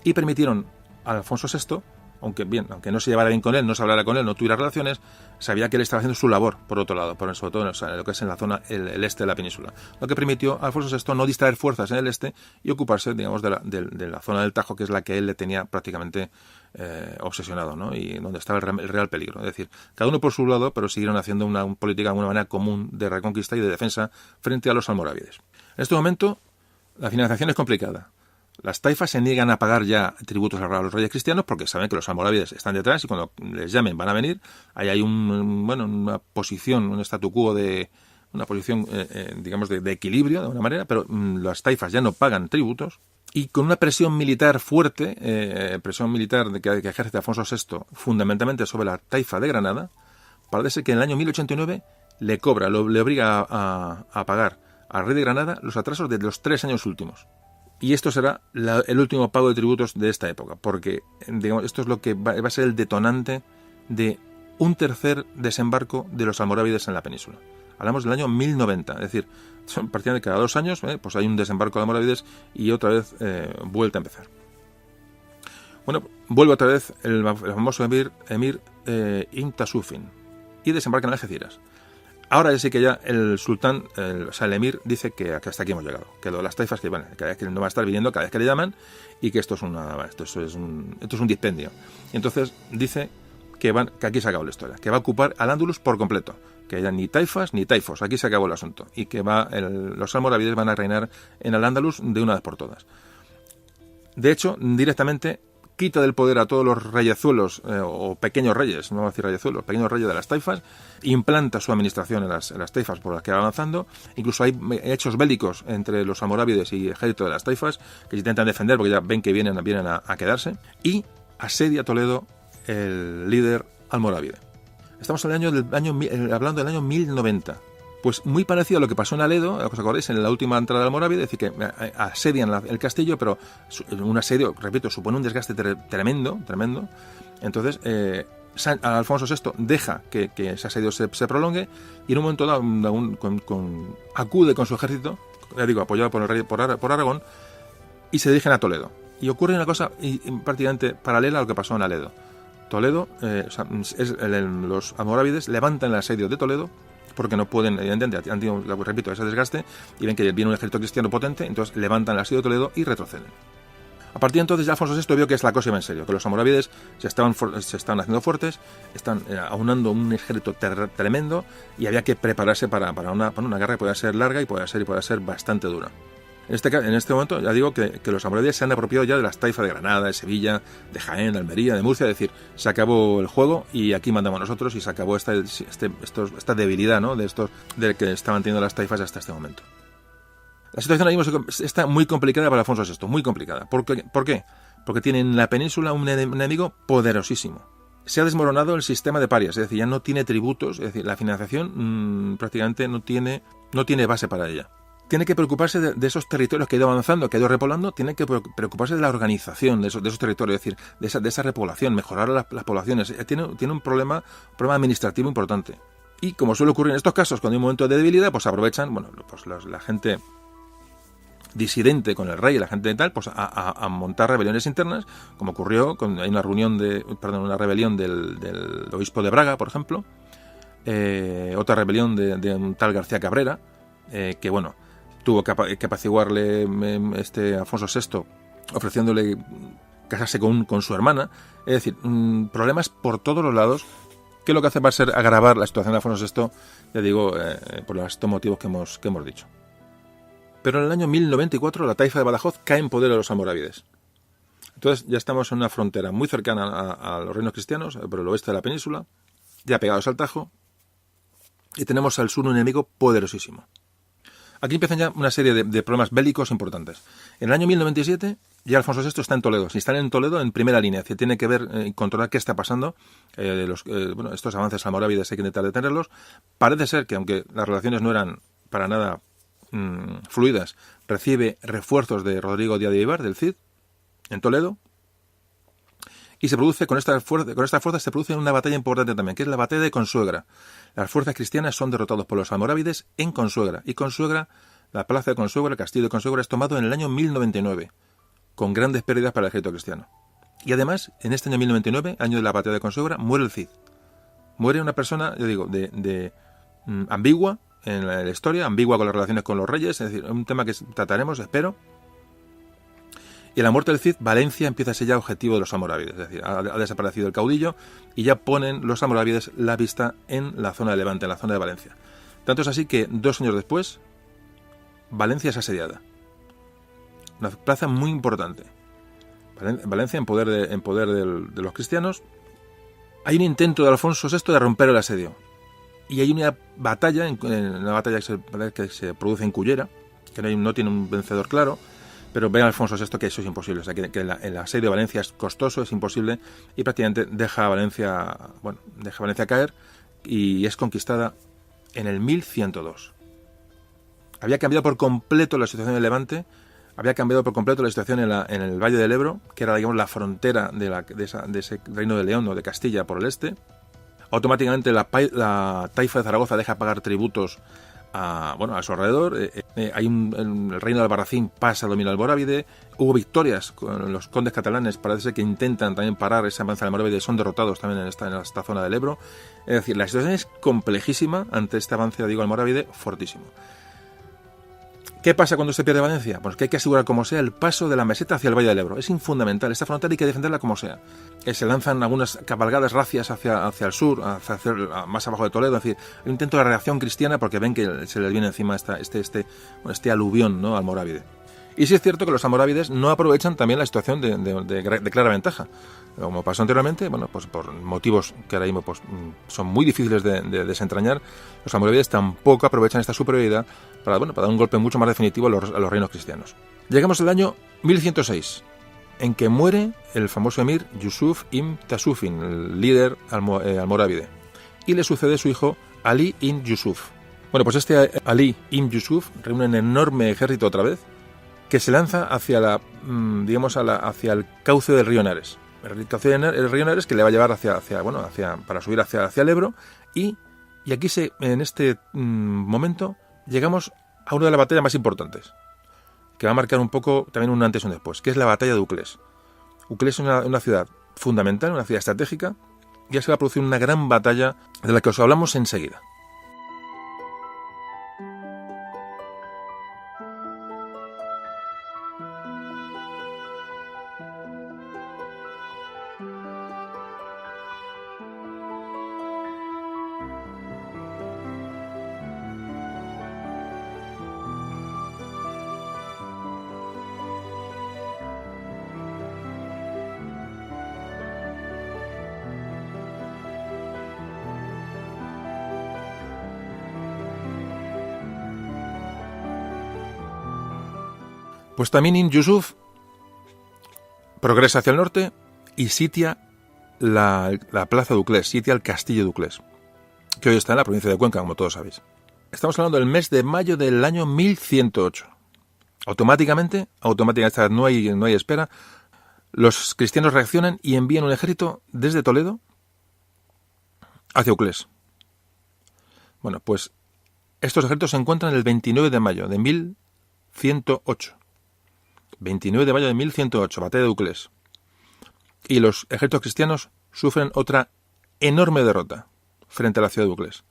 y permitieron a Alfonso VI, aunque no se llevara bien con él, no se hablara con él, no tuviera relaciones, sabía que él estaba haciendo su labor, por otro lado, sobre todo en lo que es en la zona, el este de la península, lo que permitió a Alfonso VI no distraer fuerzas en el este y ocuparse, digamos, de la zona del Tajo, que es la que él le tenía prácticamente obsesionado, ¿no? Y donde estaba el real peligro. Es decir, cada uno por su lado, pero siguieron haciendo una política de una manera común de reconquista y de defensa frente a los almorávides. En este momento, la financiación es complicada. Las taifas se niegan a pagar ya tributos a los reyes cristianos porque saben que los almorávides están detrás y cuando les llamen van a venir. Ahí hay una posición, un statu quo una posición, digamos, de equilibrio de alguna manera, pero las taifas ya no pagan tributos y con una presión militar fuerte, presión militar que ejerce Alfonso VI fundamentalmente sobre la taifa de Granada, parece ser que en el año 1089 le obliga a pagar al rey de Granada los atrasos de los 3 años últimos. Y esto será el último pago de tributos de esta época, porque digamos, esto es lo que va a ser el detonante de un tercer desembarco de los almorávides en la península. Hablamos del año 1090, es decir, son prácticamente cada 2 años, pues hay un desembarco de almorávides y otra vez vuelta a empezar. Bueno, vuelve otra vez el famoso emir Ibn Tasufin y desembarca en Algeciras. Ahora sí que ya el sultán, el emir, dice que hasta aquí hemos llegado. Que lo de las taifas, que no va a estar viniendo cada vez que le llaman y que esto es un dispendio. Y entonces dice que aquí se acabó la historia, que va a ocupar Al-Ándalus por completo. Que ya ni taifas ni taifos, aquí se acabó el asunto. Y que los almorávides van a reinar en Al-Ándalus de una vez por todas. De hecho, directamente quita del poder a todos los reyezuelos o pequeños reyes, no vamos a decir reyezuelos, pequeños reyes de las taifas, implanta su administración en las taifas por las que va avanzando. Incluso hay hechos bélicos entre los almorávides y el ejército de las taifas que se intentan defender porque ya ven que vienen a quedarse, y asedia Toledo el líder almorávide. Estamos hablando del año 1090. Pues muy parecido a lo que pasó en Aledo, ¿os acordáis? En la última entrada del Almorávide, es decir, que asedian el castillo, pero un asedio, repito, supone un desgaste tremendo. Entonces, Alfonso VI deja que ese asedio se prolongue y en un momento dado acude con su ejército, ya digo, apoyado por el rey por Aragón, y se dirigen a Toledo. Y ocurre una cosa prácticamente paralela a lo que pasó en Aledo. Toledo, los almorávides levantan el asedio de Toledo porque no pueden, evidentemente, repito, ese desgaste, y ven que viene un ejército cristiano potente, entonces levantan el asedio de Toledo y retroceden. A partir de entonces ya Alfonso VI vio que la cosa iba en serio, que los almorávides se estaban haciendo fuertes, están aunando un ejército tremendo y había que prepararse para una guerra que podía ser larga y podía ser bastante dura. En este momento ya digo que los almorávides se han apropiado ya de las taifas de Granada, de Sevilla, de Jaén, de Almería, de Murcia, es decir, se acabó el juego y aquí mandamos nosotros y se acabó esta debilidad, ¿no? del que estaban teniendo las taifas hasta este momento. La situación ahora mismo está muy complicada para Alfonso VI, muy complicada. ¿Por qué? Porque tiene en la península un enemigo poderosísimo. Se ha desmoronado el sistema de parias, es decir, ya no tiene tributos, es decir, la financiación prácticamente no tiene base para ella. Tiene que preocuparse de esos territorios que ha ido avanzando, que ha ido repoblando, tiene que preocuparse de la organización de esos territorios, es decir, de esa repoblación, mejorar las poblaciones. Tiene un problema administrativo importante. Y como suele ocurrir en estos casos, cuando hay un momento de debilidad, pues aprovechan, la gente disidente con el rey y la gente tal, pues a montar rebeliones internas, como ocurrió hay una rebelión del obispo de Braga, por ejemplo, otra rebelión de un tal García Cabrera, que tuvo que apaciguarle Alfonso VI ofreciéndole casarse con su hermana. Es decir, problemas por todos los lados, que lo que hace va a ser agravar la situación de Alfonso VI, ya digo, por estos motivos que hemos dicho. Pero en el año 1094 la taifa de Badajoz cae en poder de los almorávides. Entonces ya estamos en una frontera muy cercana a los reinos cristianos, por el oeste de la península, ya pegados al Tajo, y tenemos al sur un enemigo poderosísimo. Aquí empiezan ya una serie de problemas bélicos importantes. En el año 1097 ya Alfonso VI está en Toledo. Se instala en Toledo en primera línea, que tiene que ver controlar qué está pasando. Estos avances almorávides hay que intentar detenerlos. Parece ser que, aunque las relaciones no eran para nada fluidas, recibe refuerzos de Rodrigo Díaz de Vivar, del Cid, en Toledo. Y se produce, con estas fuerzas se produce una batalla importante también, que es la batalla de Consuegra. Las fuerzas cristianas son derrotados por los almorávides en Consuegra. Y Consuegra, la plaza de Consuegra, el castillo de Consuegra, es tomado en el año 1099, con grandes pérdidas para el ejército cristiano. Y además, en este año 1099, año de la batalla de Consuegra, muere el Cid. Muere una persona, yo digo, ambigua en la historia, ambigua con las relaciones con los reyes, es decir, un tema que trataremos, espero. Y a la muerte del Cid, Valencia empieza a ser ya objetivo de los almorávides, es decir, ha desaparecido el caudillo y ya ponen los almorávides la vista en la zona de Levante, en la zona de Valencia. Tanto es así que 2 años después, Valencia es asediada. Una plaza muy importante. Valencia en poder de los cristianos. Hay un intento de Alfonso VI de romper el asedio. Y hay una batalla, una batalla que se produce en Cullera, que no tiene un vencedor claro. Pero ve a Alfonso VI que eso es imposible, o sea, que el asedio de Valencia es costoso, es imposible, y prácticamente deja a Valencia caer, y es conquistada en el 1102. Había cambiado por completo la situación en Levante, había cambiado por completo la situación en el Valle del Ebro, que era, digamos, la frontera de ese reino de León o de Castilla por el este. Automáticamente la taifa de Zaragoza deja pagar tributos a su alrededor. El reino de Albarracín pasa a dominar Almorávide. Hubo victorias con los condes catalanes, parece ser que intentan también parar ese avance de Almorávide, son derrotados también en esta zona del Ebro. Es decir, la situación es complejísima ante este avance, Almorávide, fortísimo. ¿Qué pasa cuando se pierde Valencia? Pues que hay que asegurar como sea el paso de la meseta hacia el Valle del Ebro. Es fundamental, esta frontera hay que defenderla como sea. Se lanzan algunas cabalgadas racias hacia el sur, más abajo de Toledo. Es decir, hay un intento de reacción cristiana porque ven que se les viene encima este aluvión, ¿no?, almorávide. Y sí es cierto que los almorávides no aprovechan también la situación de clara ventaja. Como pasó anteriormente, pues por motivos que ahora mismo son muy difíciles de desentrañar, los almorávides tampoco aprovechan esta superioridad para dar un golpe mucho más definitivo a los reinos cristianos. Llegamos al año 1106, en que muere el famoso emir Yusuf ibn Tasufin, el líder almorávide, y le sucede su hijo Ali ibn Yusuf. Pues este Ali ibn Yusuf reúne un enorme ejército otra vez, que se lanza hacia hacia el cauce del río Henares. El cauce del río Henares que le va a llevar para subir hacia el Ebro, y aquí en este momento llegamos a una de las batallas más importantes, que va a marcar un poco también un antes y un después, que es la batalla de Uclés. Uclés es una ciudad fundamental, una ciudad estratégica, y ya se va a producir una gran batalla de la que os hablamos enseguida. Pues también Ibn Yusuf progresa hacia el norte y sitia la plaza de Uclés, sitia el castillo de Uclés, que hoy está en la provincia de Cuenca, como todos sabéis. Estamos hablando del mes de mayo del año 1108. Automáticamente, no hay espera, los cristianos reaccionan y envían un ejército desde Toledo hacia Uclés. Pues estos ejércitos se encuentran el 29 de mayo de 1108. 29 de mayo de 1108, batalla de Uclés. Y los ejércitos cristianos sufren otra enorme derrota frente a la ciudad de Uclés.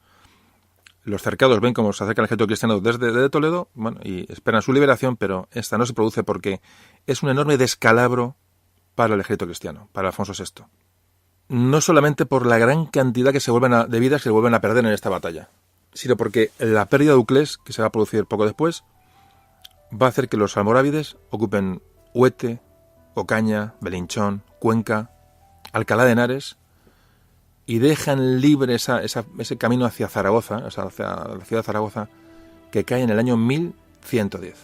Los cercados ven cómo se acerca el ejército cristiano desde Toledo, y esperan su liberación, pero esta no se produce porque es un enorme descalabro para el ejército cristiano, para Alfonso VI. No solamente por la gran cantidad de vidas que se vuelven a perder en esta batalla, sino porque la pérdida de Uclés, que se va a producir poco después, va a hacer que los almorávides ocupen Huete, Ocaña, Belinchón, Cuenca, Alcalá de Henares, y dejan libre ese camino hacia Zaragoza, hacia la ciudad de Zaragoza, que cae en el año 1110.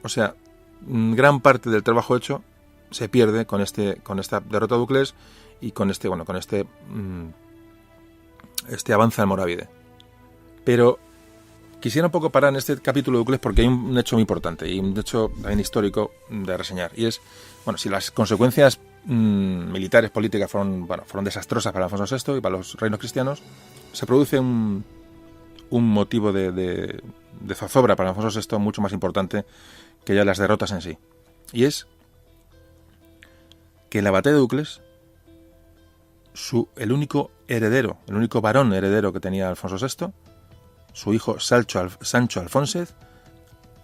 O sea, gran parte del trabajo hecho se pierde con esta derrota de Uclés y con este avance almorávide. Pero quisiera un poco parar en este capítulo de Uclés porque hay un hecho muy importante y un hecho también histórico de reseñar. Y es, si las consecuencias militares, políticas fueron desastrosas para Alfonso VI y para los reinos cristianos, se produce un motivo de zozobra para Alfonso VI mucho más importante que ya las derrotas en sí. Y es que en la batalla de Ucles, el único varón heredero que tenía Alfonso VI, su hijo Sancho Alfónzez,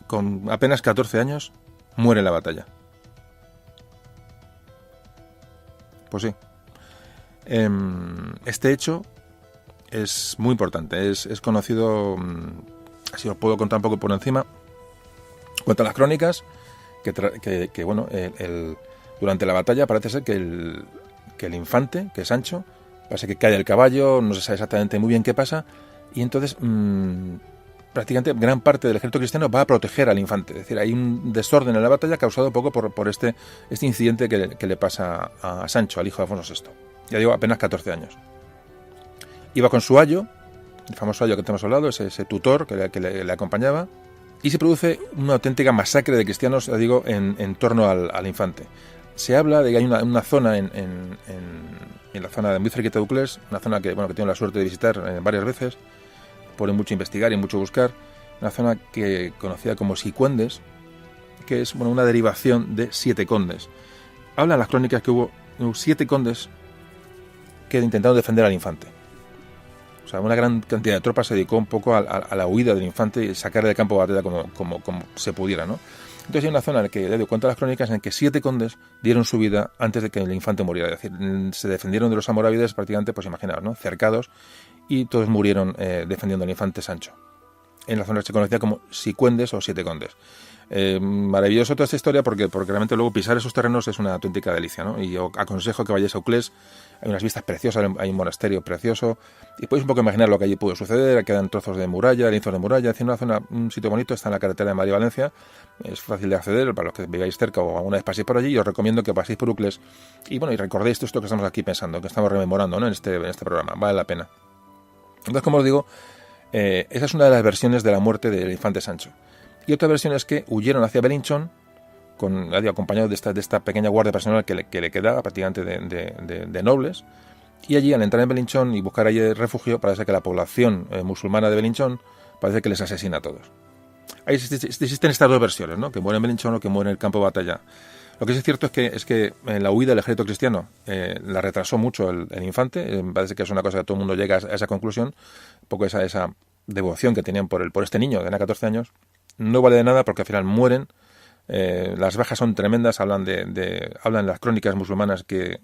con apenas 14 años, muere en la batalla. Pues sí. Este hecho es muy importante, es conocido, así os puedo contar un poco por encima. Cuentan las crónicas que bueno, durante la batalla parece ser que el infante, que es Sancho, parece que cae del caballo, no se sabe exactamente muy bien qué pasa, y entonces prácticamente gran parte del ejército cristiano va a proteger al infante. Es decir, hay un desorden en la batalla causado un poco por este incidente que le pasa a Sancho, al hijo de Alfonso VI. Ya digo, apenas 14 años. Iba con su ayo, el famoso ayo que te hemos hablado, ese tutor que le acompañaba, y se produce una auténtica masacre de cristianos, ya digo, en torno al infante. Se habla de que hay una zona en la zona de muy cerquita de Ucles, una zona que tengo la suerte de visitar varias veces, por mucho investigar y mucho buscar, una zona conocida como Sicuendes, que es una derivación de 7 condes. Hablan las crónicas que hubo 7 condes que intentaron defender al infante. O sea, una gran cantidad de tropas se dedicó un poco a la huida del infante y sacarle del campo de batalla como se pudiera, ¿no? Entonces hay una zona en la que le doy cuenta las crónicas en que 7 condes dieron su vida antes de que el infante muriera. Es decir, se defendieron de los almorávides prácticamente, pues imaginaos, ¿no?, cercados, y todos murieron defendiendo al infante Sancho. En la zona que se conocía como Sicuendes o 7 condes. Maravilloso toda esta historia porque realmente luego pisar esos terrenos es una auténtica delicia, ¿no? Y yo aconsejo que vayáis a Ucles. Hay unas vistas preciosas, hay un monasterio precioso y podéis un poco imaginar lo que allí pudo suceder. Quedan trozos de muralla, lienzos de muralla. Es una zona, un sitio bonito, está en la carretera de Madrid-Valencia, es fácil de acceder para los que viváis cerca o alguna vez paséis por allí. Y os recomiendo que paséis por Ucles y recordéis esto que estamos aquí pensando, que estamos rememorando, ¿no?, en este programa. Vale la pena. Entonces, como os digo, esa es una de las versiones de la muerte del infante Sancho. Y otra versión es que huyeron hacia Belinchón, acompañados de esta pequeña guardia personal que le quedaba prácticamente de nobles, y allí, al entrar en Belinchón y buscar allí refugio, parece que la población musulmana de Belinchón parece que les asesina a todos. Ahí existen estas dos versiones, ¿no?, que muere en Belinchón o que muere en el campo de batalla. Lo que sí es cierto es que en la huida del ejército cristiano la retrasó mucho el infante. Parece que es una cosa que todo el mundo llega a esa conclusión, un poco esa devoción que tenían por este niño, de 14 años. No vale de nada porque al final mueren. Las bajas son tremendas. Hablan en las crónicas musulmanas que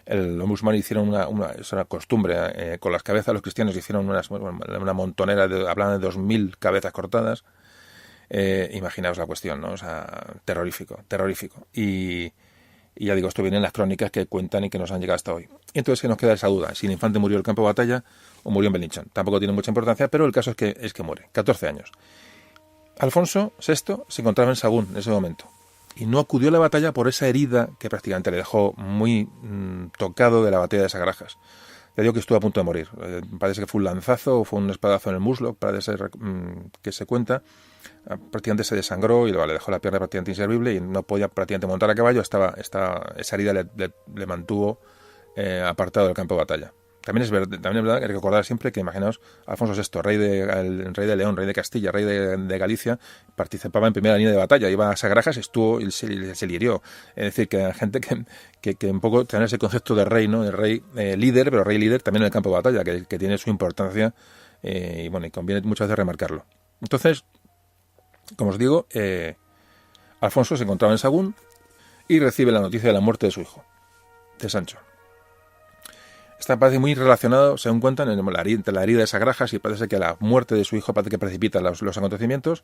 los musulmanes hicieron es una costumbre, con las cabezas los cristianos hicieron una montonera, hablan de 2.000 cabezas cortadas. Imaginaos la cuestión, ¿no? O sea, terrorífico. Y ya digo, esto viene en las crónicas que cuentan y que nos han llegado hasta hoy. Y entonces que nos queda esa duda, si el infante murió en el campo de batalla o murió en Belinchón. Tampoco tiene mucha importancia, pero el caso es que muere, 14 años. Alfonso VI se encontraba en Sagún en ese momento y no acudió a la batalla por esa herida que prácticamente le dejó muy tocado de la batalla de Sagrajas. Ya digo que estuvo a punto de morir. Parece que fue un lanzazo o fue un espadazo en el muslo, parece ser que se cuenta. Prácticamente se desangró y le dejó la pierna prácticamente inservible y no podía prácticamente montar a caballo. Esa herida le mantuvo apartado del campo de batalla. También es verdad que hay que recordar siempre que, imaginaos, Alfonso VI, rey de León, rey de Castilla, rey de Galicia, participaba en primera línea de batalla, iba a Sagrajas, estuvo y se le hirió. Es decir, que hay gente que un poco tiene ese concepto de rey, ¿no? El rey líder, pero rey líder también en el campo de batalla, que tiene su importancia y conviene muchas veces remarcarlo. Entonces, como os digo, Alfonso se encontraba en Sagún y recibe la noticia de la muerte de su hijo, de Sancho. Está parece muy relacionado, según cuentan, entre la herida de Sagrajas y parece que la muerte de su hijo parece que precipita los acontecimientos.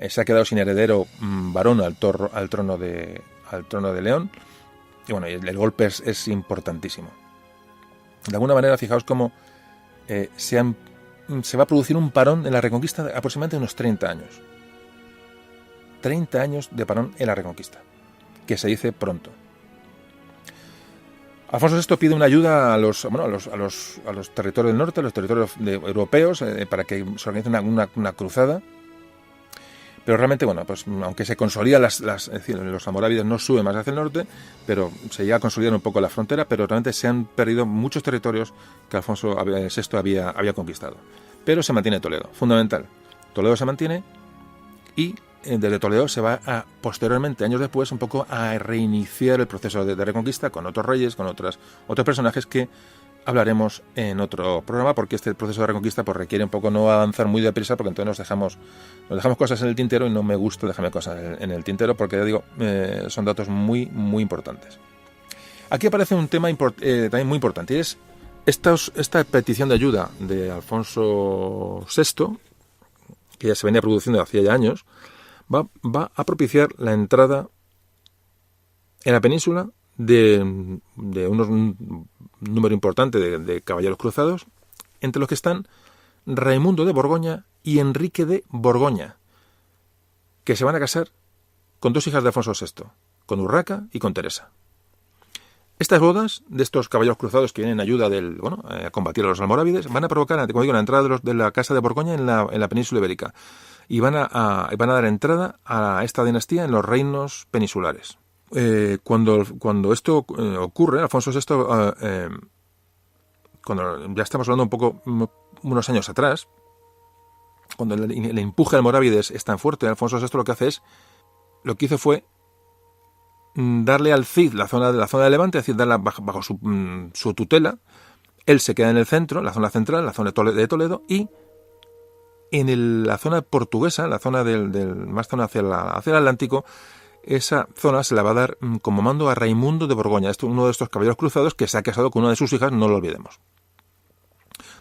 Se ha quedado sin heredero varón al trono de León. Y el golpe es importantísimo. De alguna manera, fijaos cómo se va a producir un parón en la Reconquista de aproximadamente unos 30 años. 30 años de parón en la Reconquista, que se dice pronto. Alfonso VI pide una ayuda a los territorios del norte, a los territorios europeos, para que se organice una cruzada. pero realmente, bueno, pues aunque se consolidan es decir, los almorávides no suben más hacia el norte, pero se llega a consolidar un poco la frontera, pero realmente se han perdido muchos territorios que Alfonso VI había conquistado. Pero se mantiene Toledo, fundamental. Toledo se mantiene y desde Toledo se va posteriormente, años después, un poco a reiniciar el proceso de reconquista con otros reyes, con otros personajes que hablaremos en otro programa, porque este proceso de reconquista pues requiere un poco no avanzar muy deprisa, porque entonces nos dejamos cosas en el tintero y no me gusta dejarme cosas en el tintero, porque ya digo, son datos muy, muy importantes. Aquí aparece un tema también muy importante, y es esta petición de ayuda de Alfonso VI, que ya se venía produciendo hacía ya años, va a propiciar la entrada en la península de un número importante de caballeros cruzados, entre los que están Raimundo de Borgoña y Enrique de Borgoña, que se van a casar con dos hijas de Alfonso VI, con Urraca y con Teresa. Estas bodas de estos caballeros cruzados que vienen en ayuda a combatir a los almorávides van a provocar, como digo, la entrada de la Casa de Borgoña en la península ibérica, y van a dar entrada a esta dinastía en los reinos peninsulares. Cuando esto ocurre, Alfonso VI, cuando ya estamos hablando un poco unos años atrás, cuando el empuje al almorávides es tan fuerte, Alfonso VI lo que hizo fue darle al Cid la zona de Levante, es decir, darla bajo su tutela. Él se queda en el centro, la zona central, la zona de Toledo, y en la zona portuguesa, la zona más zona hacia el Atlántico, esa zona se la va a dar como mando a Raimundo de Borgoña, uno de estos caballeros cruzados que se ha casado con una de sus hijas, no lo olvidemos.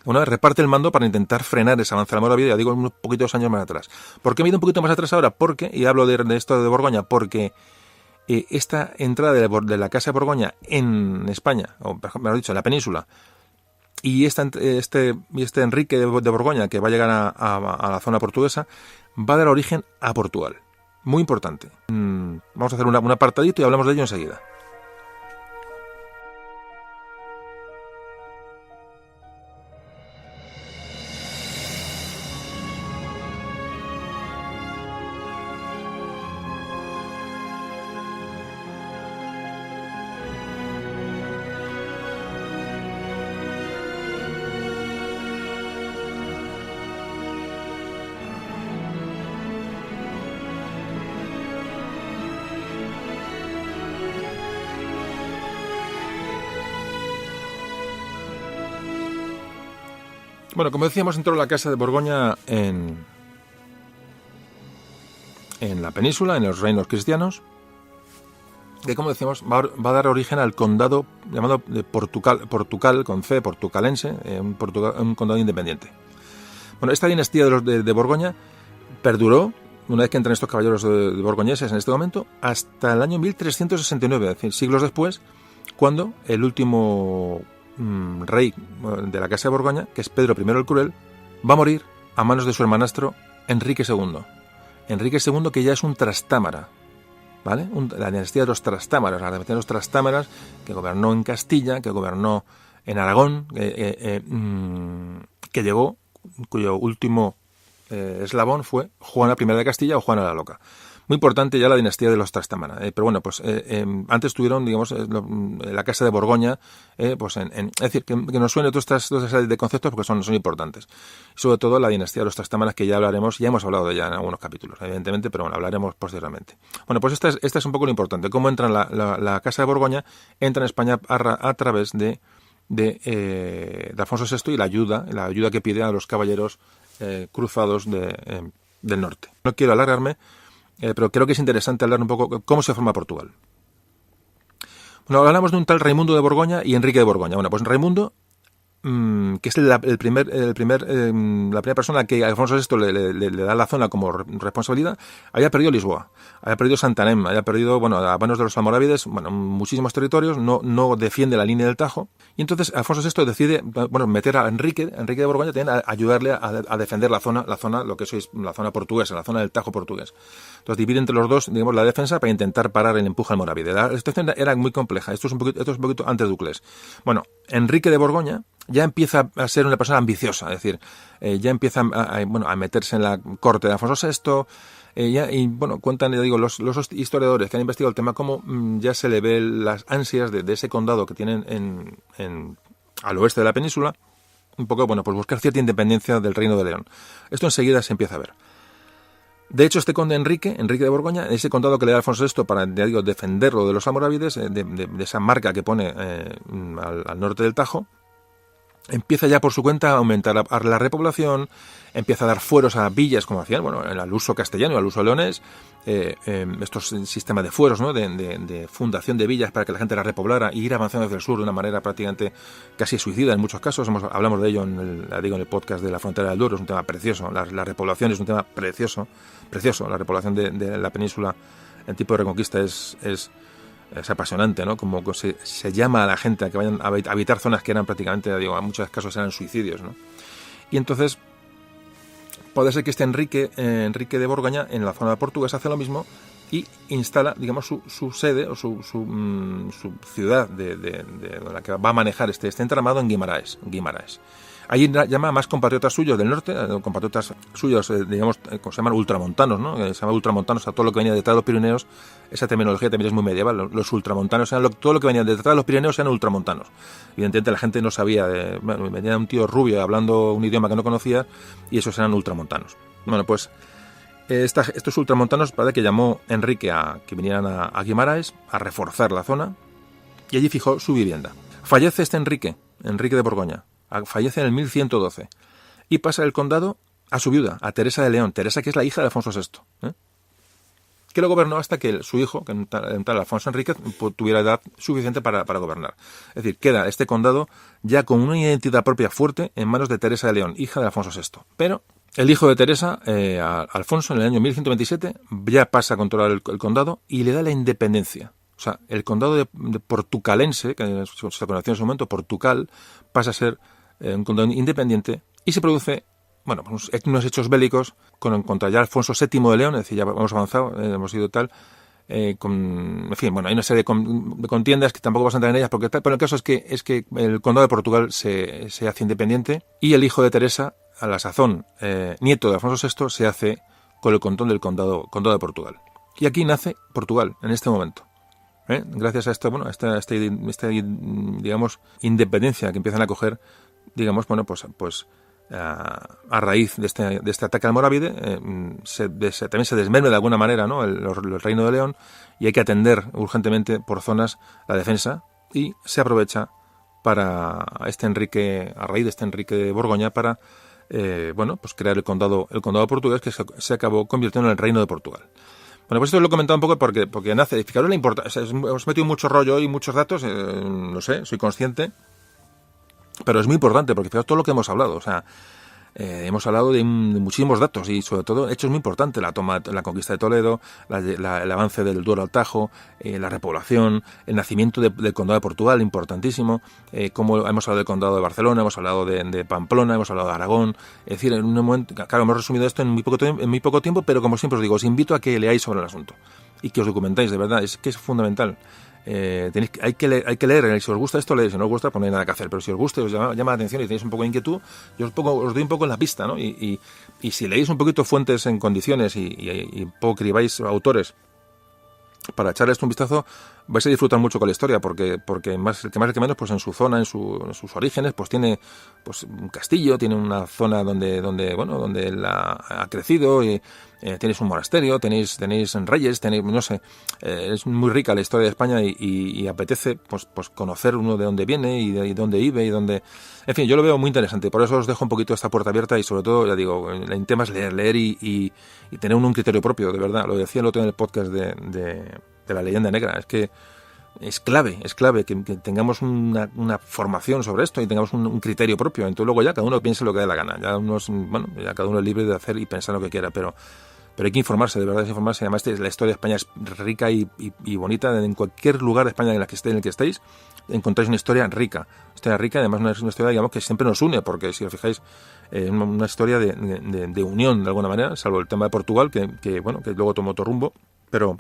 Una vez reparte el mando para intentar frenar ese avance almorávide, ya digo, unos poquitos años más atrás. ¿Por qué me he ido un poquito más atrás ahora? Y hablo de esto de Borgoña, porque esta entrada de la Casa de Borgoña en España, o mejor dicho, en la península, y este Enrique de Borgoña, que va a llegar a la zona portuguesa, va a dar origen a Portugal. Muy importante. Vamos a hacer un apartadito y hablamos de ello enseguida. Bueno, como decíamos, entró la Casa de Borgoña en la península, en los reinos cristianos, que, como decíamos, va a dar origen al condado llamado de Portugal con C, portucalense, un condado independiente. Bueno, esta dinastía de Borgoña perduró, una vez que entran estos caballeros de borgoñeses en este momento, hasta el año 1369, es decir, siglos después, cuando el último rey de la Casa de Borgoña, que es Pedro I el Cruel, va a morir a manos de su hermanastro Enrique II. Enrique II, que ya es un trastámara, ¿vale? La dinastía de los trastámaras, la dinastía de los trastámaras, que gobernó en Castilla, que gobernó en Aragón, que llegó, cuyo último eslabón fue Juana I de Castilla o Juana la Loca. Muy importante ya la dinastía de los Trastámara. Pero bueno, pues antes tuvieron, digamos, la Casa de Borgoña, pues es decir, que nos suene todas estas series de conceptos porque son importantes. Y sobre todo la dinastía de los Trastámaras, que ya hemos hablado de ella en algunos capítulos, evidentemente, pero bueno, hablaremos posteriormente. Bueno, pues esta es un poco lo importante. Cómo entra la Casa de Borgoña, entra en España a través de Alfonso VI y la ayuda que pide a los caballeros cruzados del norte. No quiero alargarme, pero creo que es interesante hablar un poco cómo se forma Portugal. Bueno, hablamos de un tal Raimundo de Borgoña y Enrique de Borgoña. Bueno, pues Raimundo, que es la primera persona que Alfonso VI le da la zona como responsabilidad, había perdido Lisboa, había perdido Santarém, había perdido, a manos de los almorávides, muchísimos territorios, no defiende la línea del Tajo, y entonces Alfonso VI decide, meter a Enrique de Borgoña también a ayudarle a defender la zona, lo que es la zona portuguesa, la zona del Tajo portugués. Entonces divide entre los dos, digamos, la defensa para intentar parar el empuje almorávide. La situación era muy compleja. Esto es un poquito antes de Duclés. Bueno, Enrique de Borgoña ya empieza a ser una persona ambiciosa, es decir, ya empieza a meterse en la corte de Alfonso VI, y bueno, cuentan, ya digo, los historiadores que han investigado el tema, cómo ya se le ve las ansias de ese condado que tienen al oeste de la península, un poco, bueno, pues buscar cierta independencia del Reino de León. Esto enseguida se empieza a ver. De hecho, este conde Enrique de Borgoña, ese condado que le da Alfonso VI para, ya digo, defenderlo de los almorávides, de esa marca que pone al norte del Tajo, empieza ya por su cuenta a aumentar la repoblación, empieza a dar fueros a villas, como hacían, bueno, al uso castellano y al uso leonés, estos sistemas de fueros, ¿no? de fundación de villas para que la gente las repoblara y ir avanzando hacia el sur de una manera prácticamente casi suicida en muchos casos. Hablamos de ello en el podcast de la frontera del Duero, es un tema precioso, la repoblación es un tema precioso, la repoblación de la península en tipo de reconquista es apasionante, ¿no? Como se llama a la gente a que vayan a habitar zonas que eran prácticamente, digo, en muchos casos eran suicidios, ¿no? Y entonces puede ser que este Enrique de Borgoña en la zona portuguesa hace lo mismo y instala, digamos, su sede o su ciudad de la que va a manejar este entramado en Guimaraes. Allí llama a más compatriotas suyos del norte, compatriotas suyos, digamos, como se llaman ultramontanos, ¿no? Se llama ultramontanos a todo lo que venía detrás de los Pirineos. Esa terminología también es muy medieval. Los ultramontanos, todo lo que venía detrás de los Pirineos eran ultramontanos. Evidentemente la gente no sabía, venía un tío rubio hablando un idioma que no conocía y esos eran ultramontanos. Bueno, pues estos ultramontanos parece que llamó Enrique a que vinieran a Guimaraes a reforzar la zona y allí fijó su vivienda. Fallece este Enrique de Borgoña. Fallece en el 1112 y pasa el condado a su viuda, a Teresa de León. Teresa, que es la hija de Alfonso VI, que lo gobernó hasta que su hijo, que en tal Alfonso Enríquez, tuviera edad suficiente para gobernar. Es decir, queda este condado ya con una identidad propia fuerte en manos de Teresa de León, hija de Alfonso VI. Pero el hijo de Teresa, Alfonso, en el año 1127, ya pasa a controlar el condado y le da la independencia. O sea, el condado de Portucalense, que se conoció en su momento, Portugal, pasa a ser un condado independiente y se produce, bueno, unos hechos bélicos contra ya Alfonso VII de León, es decir, ya hemos avanzado, hemos ido tal, en fin, bueno, hay una serie de contiendas que tampoco vas a entrar en ellas, porque tal, pero el caso es que el condado de Portugal se hace independiente y el hijo de Teresa, a la sazón, nieto de Alfonso VI, se hace con el control del condado de Portugal. Y aquí nace Portugal, en este momento. Gracias a esto, bueno, esta digamos, independencia que empiezan a coger, digamos, bueno, pues a raíz de este ataque almorávide, también se desmembre de alguna manera, ¿no? el Reino de León, y hay que atender urgentemente por zonas la defensa, y se aprovecha para a raíz de este Enrique de Borgoña, para bueno, pues crear el condado portugués, que se acabó convirtiendo en el Reino de Portugal. Bueno, pues esto lo he comentado un poco porque nace, fijaros la importancia, hemos metido mucho rollo y muchos datos, lo sé, soy consciente, pero es muy importante porque fijaros todo lo que hemos hablado, o sea, hemos hablado de muchísimos datos y sobre todo hechos muy importantes, la conquista de Toledo, el avance del Duero al Tajo, la repoblación, el nacimiento del condado de Portugal, importantísimo, como hemos hablado del condado de Barcelona, hemos hablado de Pamplona, hemos hablado de Aragón, es decir, en un momento, claro, hemos resumido esto en muy poco tiempo, pero como siempre os digo, os invito a que leáis sobre el asunto y que os documentáis, de verdad, es que es fundamental. Hay que leer, si os gusta esto, leéis, si no os gusta, pues no hay nada que hacer, pero si os gusta, os llama la atención y tenéis un poco de inquietud, yo os doy un poco en la pista, ¿no? Y si leéis un poquito fuentes en condiciones y un poco cribáis autores para echarles un vistazo, vais a disfrutar mucho con la historia, porque más el que menos, pues en su zona, en sus orígenes, pues tiene pues un castillo, tiene una zona donde él ha crecido, y tenéis un monasterio, tenéis reyes, no sé, es muy rica la historia de España y apetece pues conocer uno de dónde viene y dónde vive y dónde, en fin, yo lo veo muy interesante, por eso os dejo un poquito esta puerta abierta y sobre todo, ya digo, el tema es leer y tener un criterio propio, de verdad, lo decía el otro en el podcast de la leyenda negra, es que es clave que tengamos una formación sobre esto y tengamos un criterio propio. Entonces luego ya cada uno piense lo que dé la gana. Ya cada uno es libre de hacer y pensar lo que quiera, pero hay que informarse, de verdad, es informarse. Además, la historia de España es rica y bonita. En cualquier lugar de España en el que estéis, encontráis una historia rica. Además, una historia, digamos, que siempre nos une, porque si os fijáis, una historia de unión de alguna manera, salvo el tema de Portugal, que luego tomó otro rumbo, pero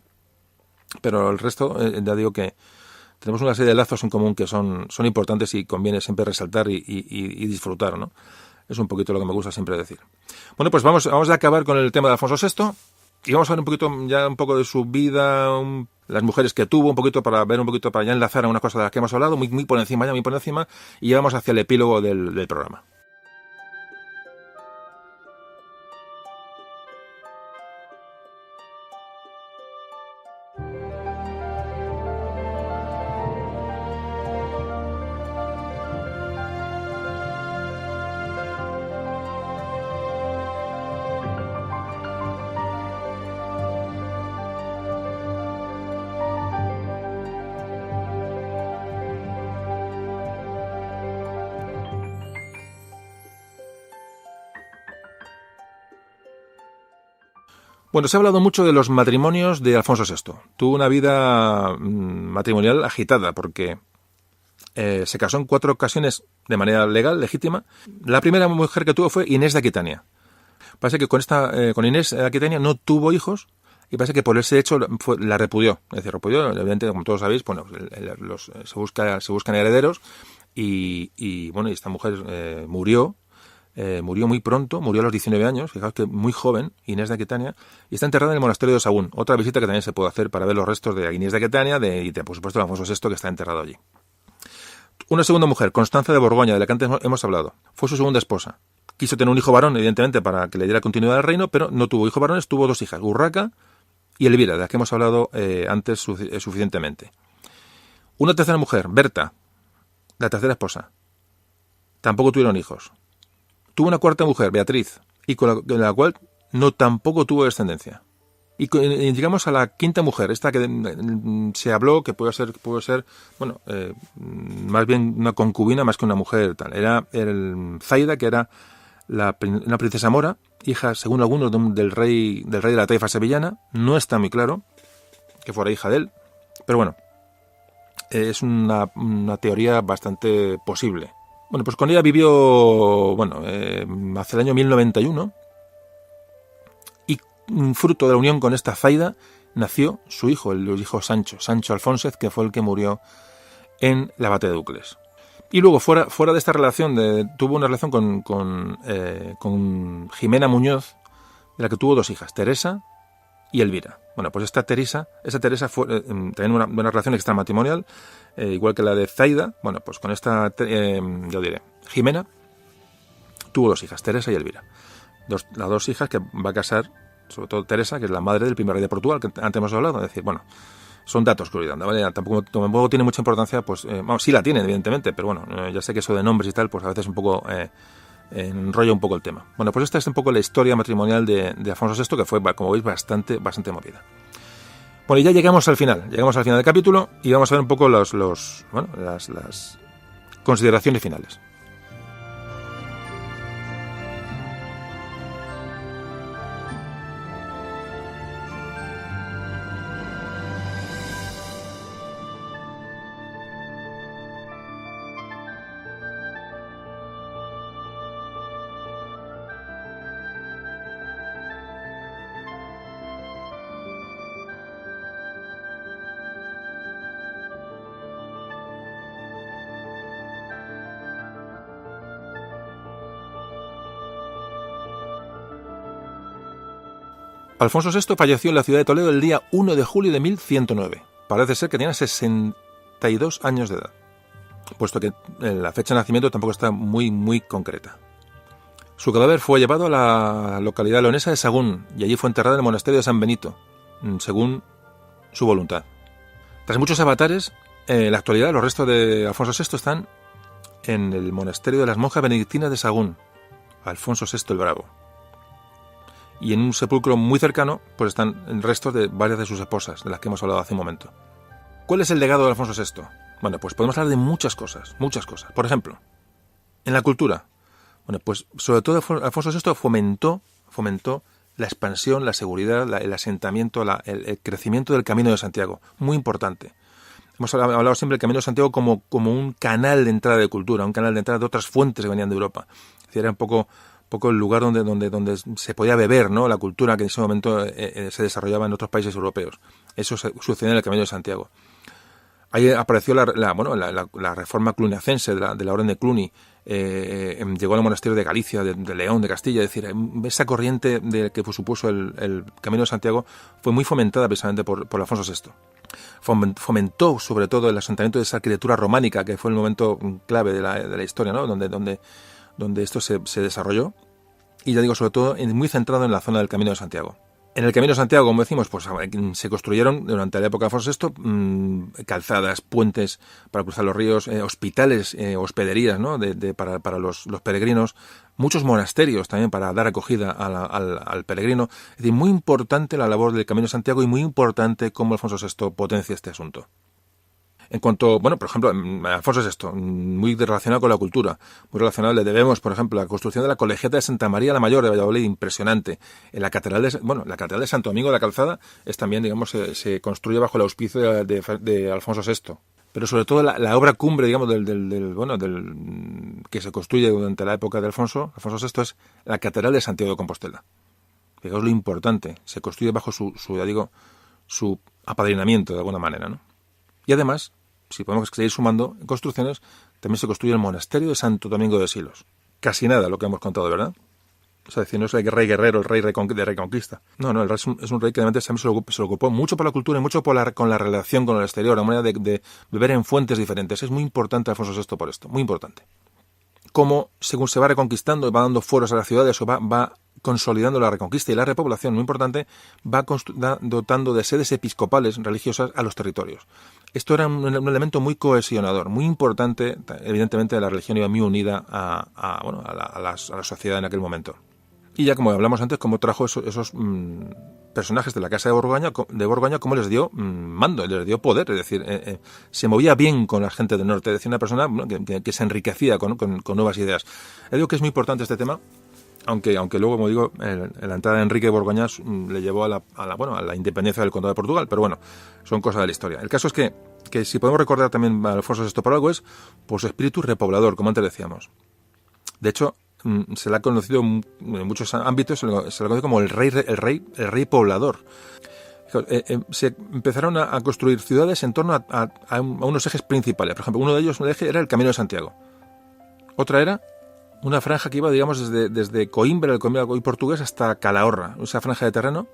el resto, ya digo que tenemos una serie de lazos en común que son importantes y conviene siempre resaltar y disfrutar, ¿no? Es un poquito lo que me gusta siempre decir. Bueno, pues vamos a acabar con el tema de Alfonso VI y vamos a ver un poco de su vida, las mujeres que tuvo, para ya enlazar a una cosa de las que hemos hablado, muy por encima, y ya vamos hacia el epílogo del programa. Bueno, se ha hablado mucho de los matrimonios de Alfonso VI. Tuvo una vida matrimonial agitada porque se casó en 4 ocasiones de manera legal, legítima. La primera mujer que tuvo fue Inés de Aquitania. Parece que con Inés de Aquitania no tuvo hijos y parece que por ese hecho la repudió. Es decir, evidentemente, como todos sabéis, bueno, se buscan herederos y esta mujer murió. Murió muy pronto, murió a los 19 años, fijaos que muy joven, Inés de Aquitania, y está enterrada en el monasterio de Sahagún. Otra visita que también se puede hacer para ver los restos de Inés de Aquitania y por supuesto de Alfonso VI, que está enterrado allí. Una segunda mujer, Constanza de Borgoña, de la que antes hemos hablado, fue su segunda esposa. Quiso tener un hijo varón, evidentemente, para que le diera continuidad al reino, pero no tuvo hijos varones, tuvo 2 hijas, Urraca y Elvira, de la que hemos hablado antes suficientemente. Una tercera mujer, Berta, la tercera esposa. Tampoco tuvieron hijos. Tuvo una cuarta mujer, Beatriz, y con la cual tampoco tuvo descendencia. Y llegamos a la quinta mujer, esta que se habló que puede ser más bien una concubina más que una mujer tal. Era el Zaida, que era una princesa mora, hija, según algunos, del rey de la taifa sevillana. No está muy claro que fuera hija de él, pero bueno, es una teoría bastante posible. Bueno, pues con ella vivió, hacia el año 1091, y fruto de la unión con esta Zaida nació su hijo, el hijo Sancho Alfónzez, que fue el que murió en la batalla de Ucles. Y luego, fuera de esta relación, tuvo una relación con Jimena Muñoz, de la que tuvo 2 hijas, Teresa y Elvira. Bueno, pues esa Teresa fue también una relación extramatrimonial, igual que la de Zaida. Bueno, pues con esta, Jimena, tuvo 2 hijas, Teresa y Elvira. Las 2 hijas que va a casar, sobre todo Teresa, que es la madre del primer rey de Portugal, que antes hemos hablado. Es decir, bueno, son datos que olvidan, ¿vale? Tampoco tiene mucha importancia, pues, sí la tienen, evidentemente, pero bueno, ya sé que eso de nombres y tal, pues a veces un poco enrolla un poco el tema. Bueno, pues esta es un poco la historia matrimonial de Alfonso VI, que fue, como veis, bastante movida. Bueno, y ya llegamos al final del capítulo y vamos a ver un poco las consideraciones finales. Alfonso VI falleció en la ciudad de Toledo el día 1 de julio de 1109. Parece ser que tenía 62 años de edad, puesto que la fecha de nacimiento tampoco está muy concreta. Su cadáver fue llevado a la localidad leonesa de Sahagún y allí fue enterrado en el monasterio de San Benito, según su voluntad. Tras muchos avatares, en la actualidad los restos de Alfonso VI están en el monasterio de las monjas benedictinas de Sahagún, Alfonso VI el Bravo. Y en un sepulcro muy cercano pues están restos de varias de sus esposas, de las que hemos hablado hace un momento. ¿Cuál es el legado de Alfonso VI? Bueno, pues podemos hablar de muchas cosas. Por ejemplo, en la cultura. Bueno, pues sobre todo Alfonso VI fomentó la expansión, la seguridad, el asentamiento, el crecimiento del Camino de Santiago. Muy importante. Hemos hablado siempre del Camino de Santiago como un canal de entrada de cultura, un canal de entrada de otras fuentes que venían de Europa. Es decir, era un poco el lugar donde se podía beber, ¿no?, la cultura que en ese momento se desarrollaba en otros países europeos. Eso sucedió en el Camino de Santiago. Ahí apareció la reforma cluniacense de la orden de Cluny, llegó al monasterio de Galicia, de León, de Castilla, es decir, esa corriente de que supuso el Camino de Santiago fue muy fomentada precisamente por Alfonso VI. Fomentó sobre todo el asentamiento de esa arquitectura románica, que fue el momento clave de la historia, ¿no? donde esto se desarrolló, y ya digo, sobre todo muy centrado en la zona del Camino de Santiago. En el Camino de Santiago, como decimos, pues se construyeron durante la época de Alfonso VI calzadas, puentes para cruzar los ríos, hospitales, hospederías, ¿no? para los peregrinos, muchos monasterios también para dar acogida al peregrino. Es decir, muy importante la labor del Camino de Santiago y muy importante cómo Alfonso VI potencia este asunto. En cuanto, bueno, por ejemplo, Alfonso VI, muy relacionado con la cultura, muy relacionado, le debemos, por ejemplo, la construcción de la colegiata de Santa María la Mayor de Valladolid, impresionante. En la catedral de Santo Domingo de la Calzada es también, digamos, se construye bajo el auspicio de Alfonso VI. Pero sobre todo la obra cumbre, digamos, que se construye durante la época de Alfonso VI es la catedral de Santiago de Compostela. Fijaos lo importante, se construye bajo su apadrinamiento de alguna manera, ¿no? Y además, si podemos seguir sumando construcciones, también se construye el monasterio de Santo Domingo de Silos. Casi nada lo que hemos contado, ¿verdad? O sea, decir, no es el rey guerrero, el rey de reconquista. No, el rey es un rey que realmente se lo ocupó mucho por la cultura y mucho con la relación con el exterior, la manera de beber en fuentes diferentes. Es muy importante Alfonso VI por esto, muy importante. Cómo, según se va reconquistando y va dando fueros a las ciudades o va consolidando la reconquista y la repoblación, muy importante, va dotando de sedes episcopales religiosas a los territorios. Esto era un elemento muy cohesionador, muy importante. Evidentemente la religión iba muy unida a la sociedad en aquel momento. Y ya como hablamos antes, cómo trajo esos personajes de la Casa de Borgoña, cómo les dio mando, les dio poder, es decir, se movía bien con la gente del norte, es decir, una persona que se enriquecía con nuevas ideas. Digo que es muy importante este tema, aunque luego, como digo, la entrada de Enrique de Borgoña le llevó a la independencia del Condado de Portugal, pero bueno, son cosas de la historia. El caso es que si podemos recordar también a Alfonso VI por algo es por su espíritu repoblador, como antes decíamos. De hecho, se le ha conocido en muchos ámbitos, se le conoce como el rey poblador. Se empezaron a construir ciudades en torno a unos ejes principales. Por ejemplo, uno de ellos, un eje, era el Camino de Santiago. Otra era una franja que iba, digamos, desde Coimbra, el Coimbra portugués, hasta Calahorra, esa franja de terreno.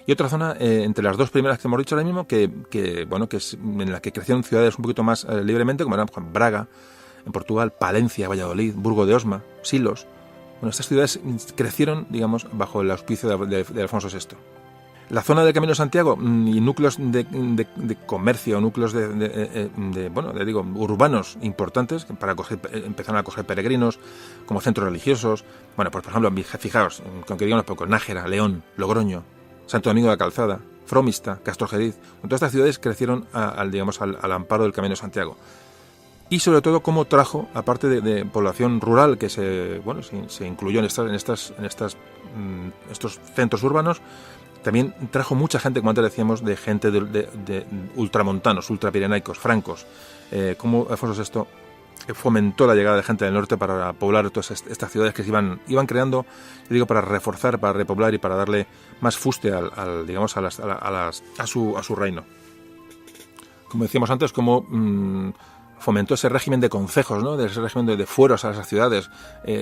Y otra zona, entre las dos primeras que hemos dicho ahora mismo, que es en la que crecieron ciudades un poquito más libremente, como eran Braga, en Portugal, Palencia, Valladolid, Burgo de Osma, Silos. Bueno, estas ciudades crecieron, digamos, bajo el auspicio de Alfonso VI. La zona del Camino de Santiago y núcleos de comercio, núcleos urbanos importantes empezaron a acoger peregrinos como centros religiosos. Bueno, pues por ejemplo, fijaos, con que digamos poco, Nájera, León, Logroño, Santo Domingo de la Calzada, Fromista, Castrojeriz. Todas estas ciudades crecieron al amparo del Camino de Santiago. Y sobre todo cómo trajo, aparte de población rural que se incluyó en estos centros urbanos, también trajo mucha gente, como antes decíamos, de gente de ultramontanos, ultrapirenaicos, francos. Cómo Alfonso VI fomentó la llegada de gente del norte para poblar todas estas ciudades que se iban creando, para reforzar, para repoblar y para darle más fuste a su reino. Como decíamos antes, cómo fomentó ese régimen de concejos, ¿no? De ese régimen de fueros a esas ciudades.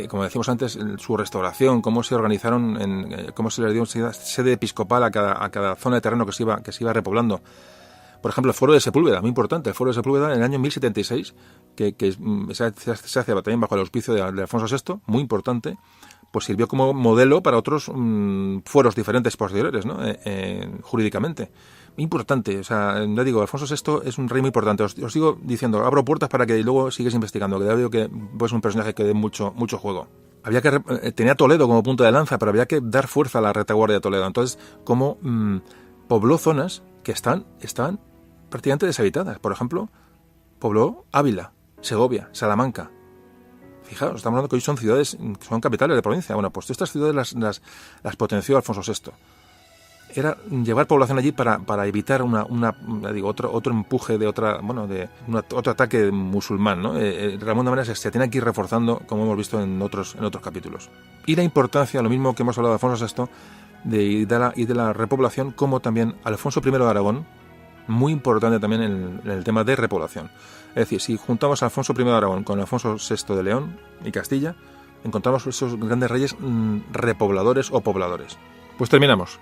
Como decíamos antes, su restauración, cómo se organizaron, cómo se les dio sede episcopal a cada zona de terreno que se iba repoblando. Por ejemplo, el Foro de Sepúlveda, muy importante. El Foro de Sepúlveda en el año 1076, que se hace también bajo el auspicio de Alfonso VI, muy importante, pues sirvió como modelo para otros fueros diferentes posteriores, ¿no? Jurídicamente. Importante, o sea, ya digo, Alfonso VI es un rey muy importante. Os sigo diciendo, abro puertas para que luego sigues investigando, que ya digo que es un personaje que dé mucho juego. Tenía Toledo como punta de lanza, pero había que dar fuerza a la retaguardia de Toledo. Entonces, como pobló zonas que estaban prácticamente deshabitadas. Por ejemplo, pobló Ávila, Segovia, Salamanca. Fijaos, estamos hablando que hoy son ciudades, son capitales de provincia. Bueno, pues estas ciudades las potenció Alfonso VI. Era llevar población allí para evitar otro empuje de otro ataque musulmán, ¿no? De alguna manera se tiene que ir reforzando, como hemos visto en otros capítulos. Y la importancia, lo mismo que hemos hablado de Alfonso VI, y de la repoblación, como también Alfonso I de Aragón, muy importante también en el tema de repoblación. Es decir, si juntamos a Alfonso I de Aragón con Alfonso VI de León y Castilla, encontramos esos grandes reyes repobladores o pobladores. Pues terminamos.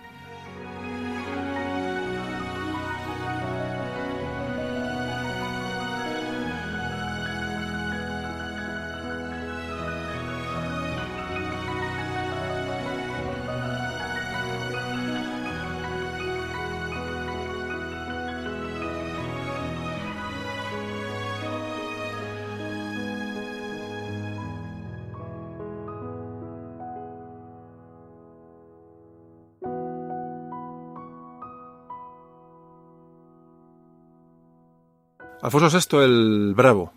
Alfonso VI el Bravo,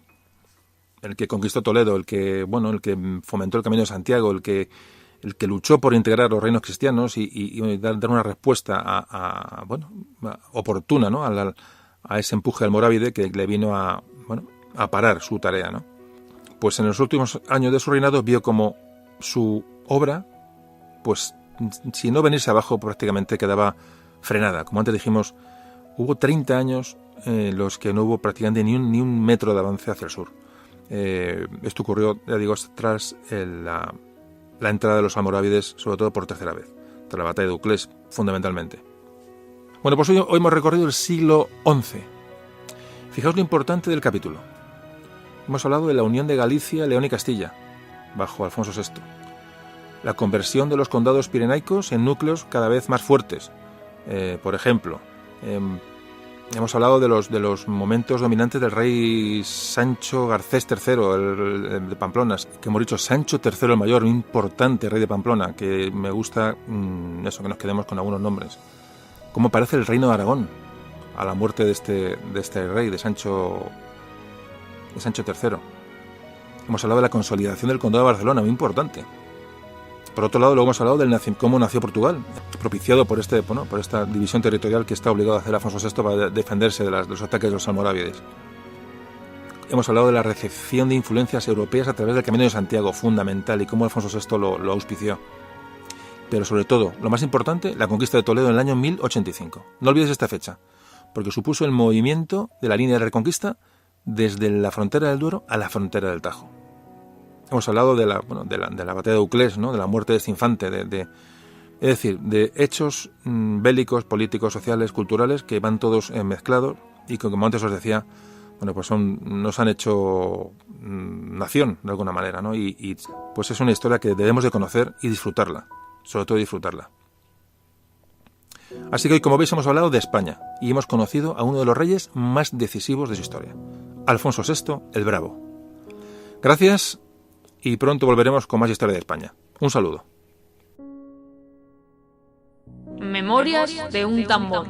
el que conquistó Toledo, el que fomentó el Camino de Santiago, el que luchó por integrar los reinos cristianos y dar una respuesta oportuna, ¿no? a ese empuje almorávide que le vino a parar su tarea, ¿no? Pues en los últimos años de su reinado vio como su obra, pues si no venirse abajo, prácticamente quedaba frenada. Como antes dijimos, hubo 30 años en los que no hubo prácticamente ni un metro de avance hacia el sur. Esto ocurrió, ya digo, tras la entrada de los almorávides, sobre todo por tercera vez, tras la batalla de Uclés, fundamentalmente. Bueno, pues hoy hemos recorrido el siglo XI. Fijaos lo importante del capítulo. Hemos hablado de la unión de Galicia, León y Castilla, bajo Alfonso VI. La conversión de los condados pirenaicos en núcleos cada vez más fuertes. Por ejemplo, hemos hablado de los momentos dominantes del rey Sancho Garcés III, el de Pamplona, que hemos dicho Sancho III el Mayor, un importante rey de Pamplona, que me gusta que nos quedemos con algunos nombres. ¿Cómo parece el reino de Aragón a la muerte de este rey, de Sancho III? Hemos hablado de la consolidación del condado de Barcelona, muy importante. Por otro lado, luego hemos hablado de cómo nació Portugal, propiciado por esta división territorial que está obligado a hacer Alfonso VI para defenderse de los ataques de los almorávides. Hemos hablado de la recepción de influencias europeas a través del Camino de Santiago, fundamental, y cómo Alfonso VI lo auspició. Pero sobre todo, lo más importante, la conquista de Toledo en el año 1085. No olvides esta fecha, porque supuso el movimiento de la línea de reconquista desde la frontera del Duero a la frontera del Tajo. Hemos hablado de la batalla de Uclés, ¿no? De la muerte de este infante, es decir, de hechos bélicos, políticos, sociales, culturales, que van todos mezclados y que, como antes os decía, pues nos han hecho nación, de alguna manera, ¿no? Y pues es una historia que debemos de conocer y disfrutarla, sobre todo disfrutarla. Así que hoy, como veis, hemos hablado de España y hemos conocido a uno de los reyes más decisivos de su historia, Alfonso VI el Bravo. Gracias. Y pronto volveremos con más historia de España. Un saludo. Memorias de un tambor.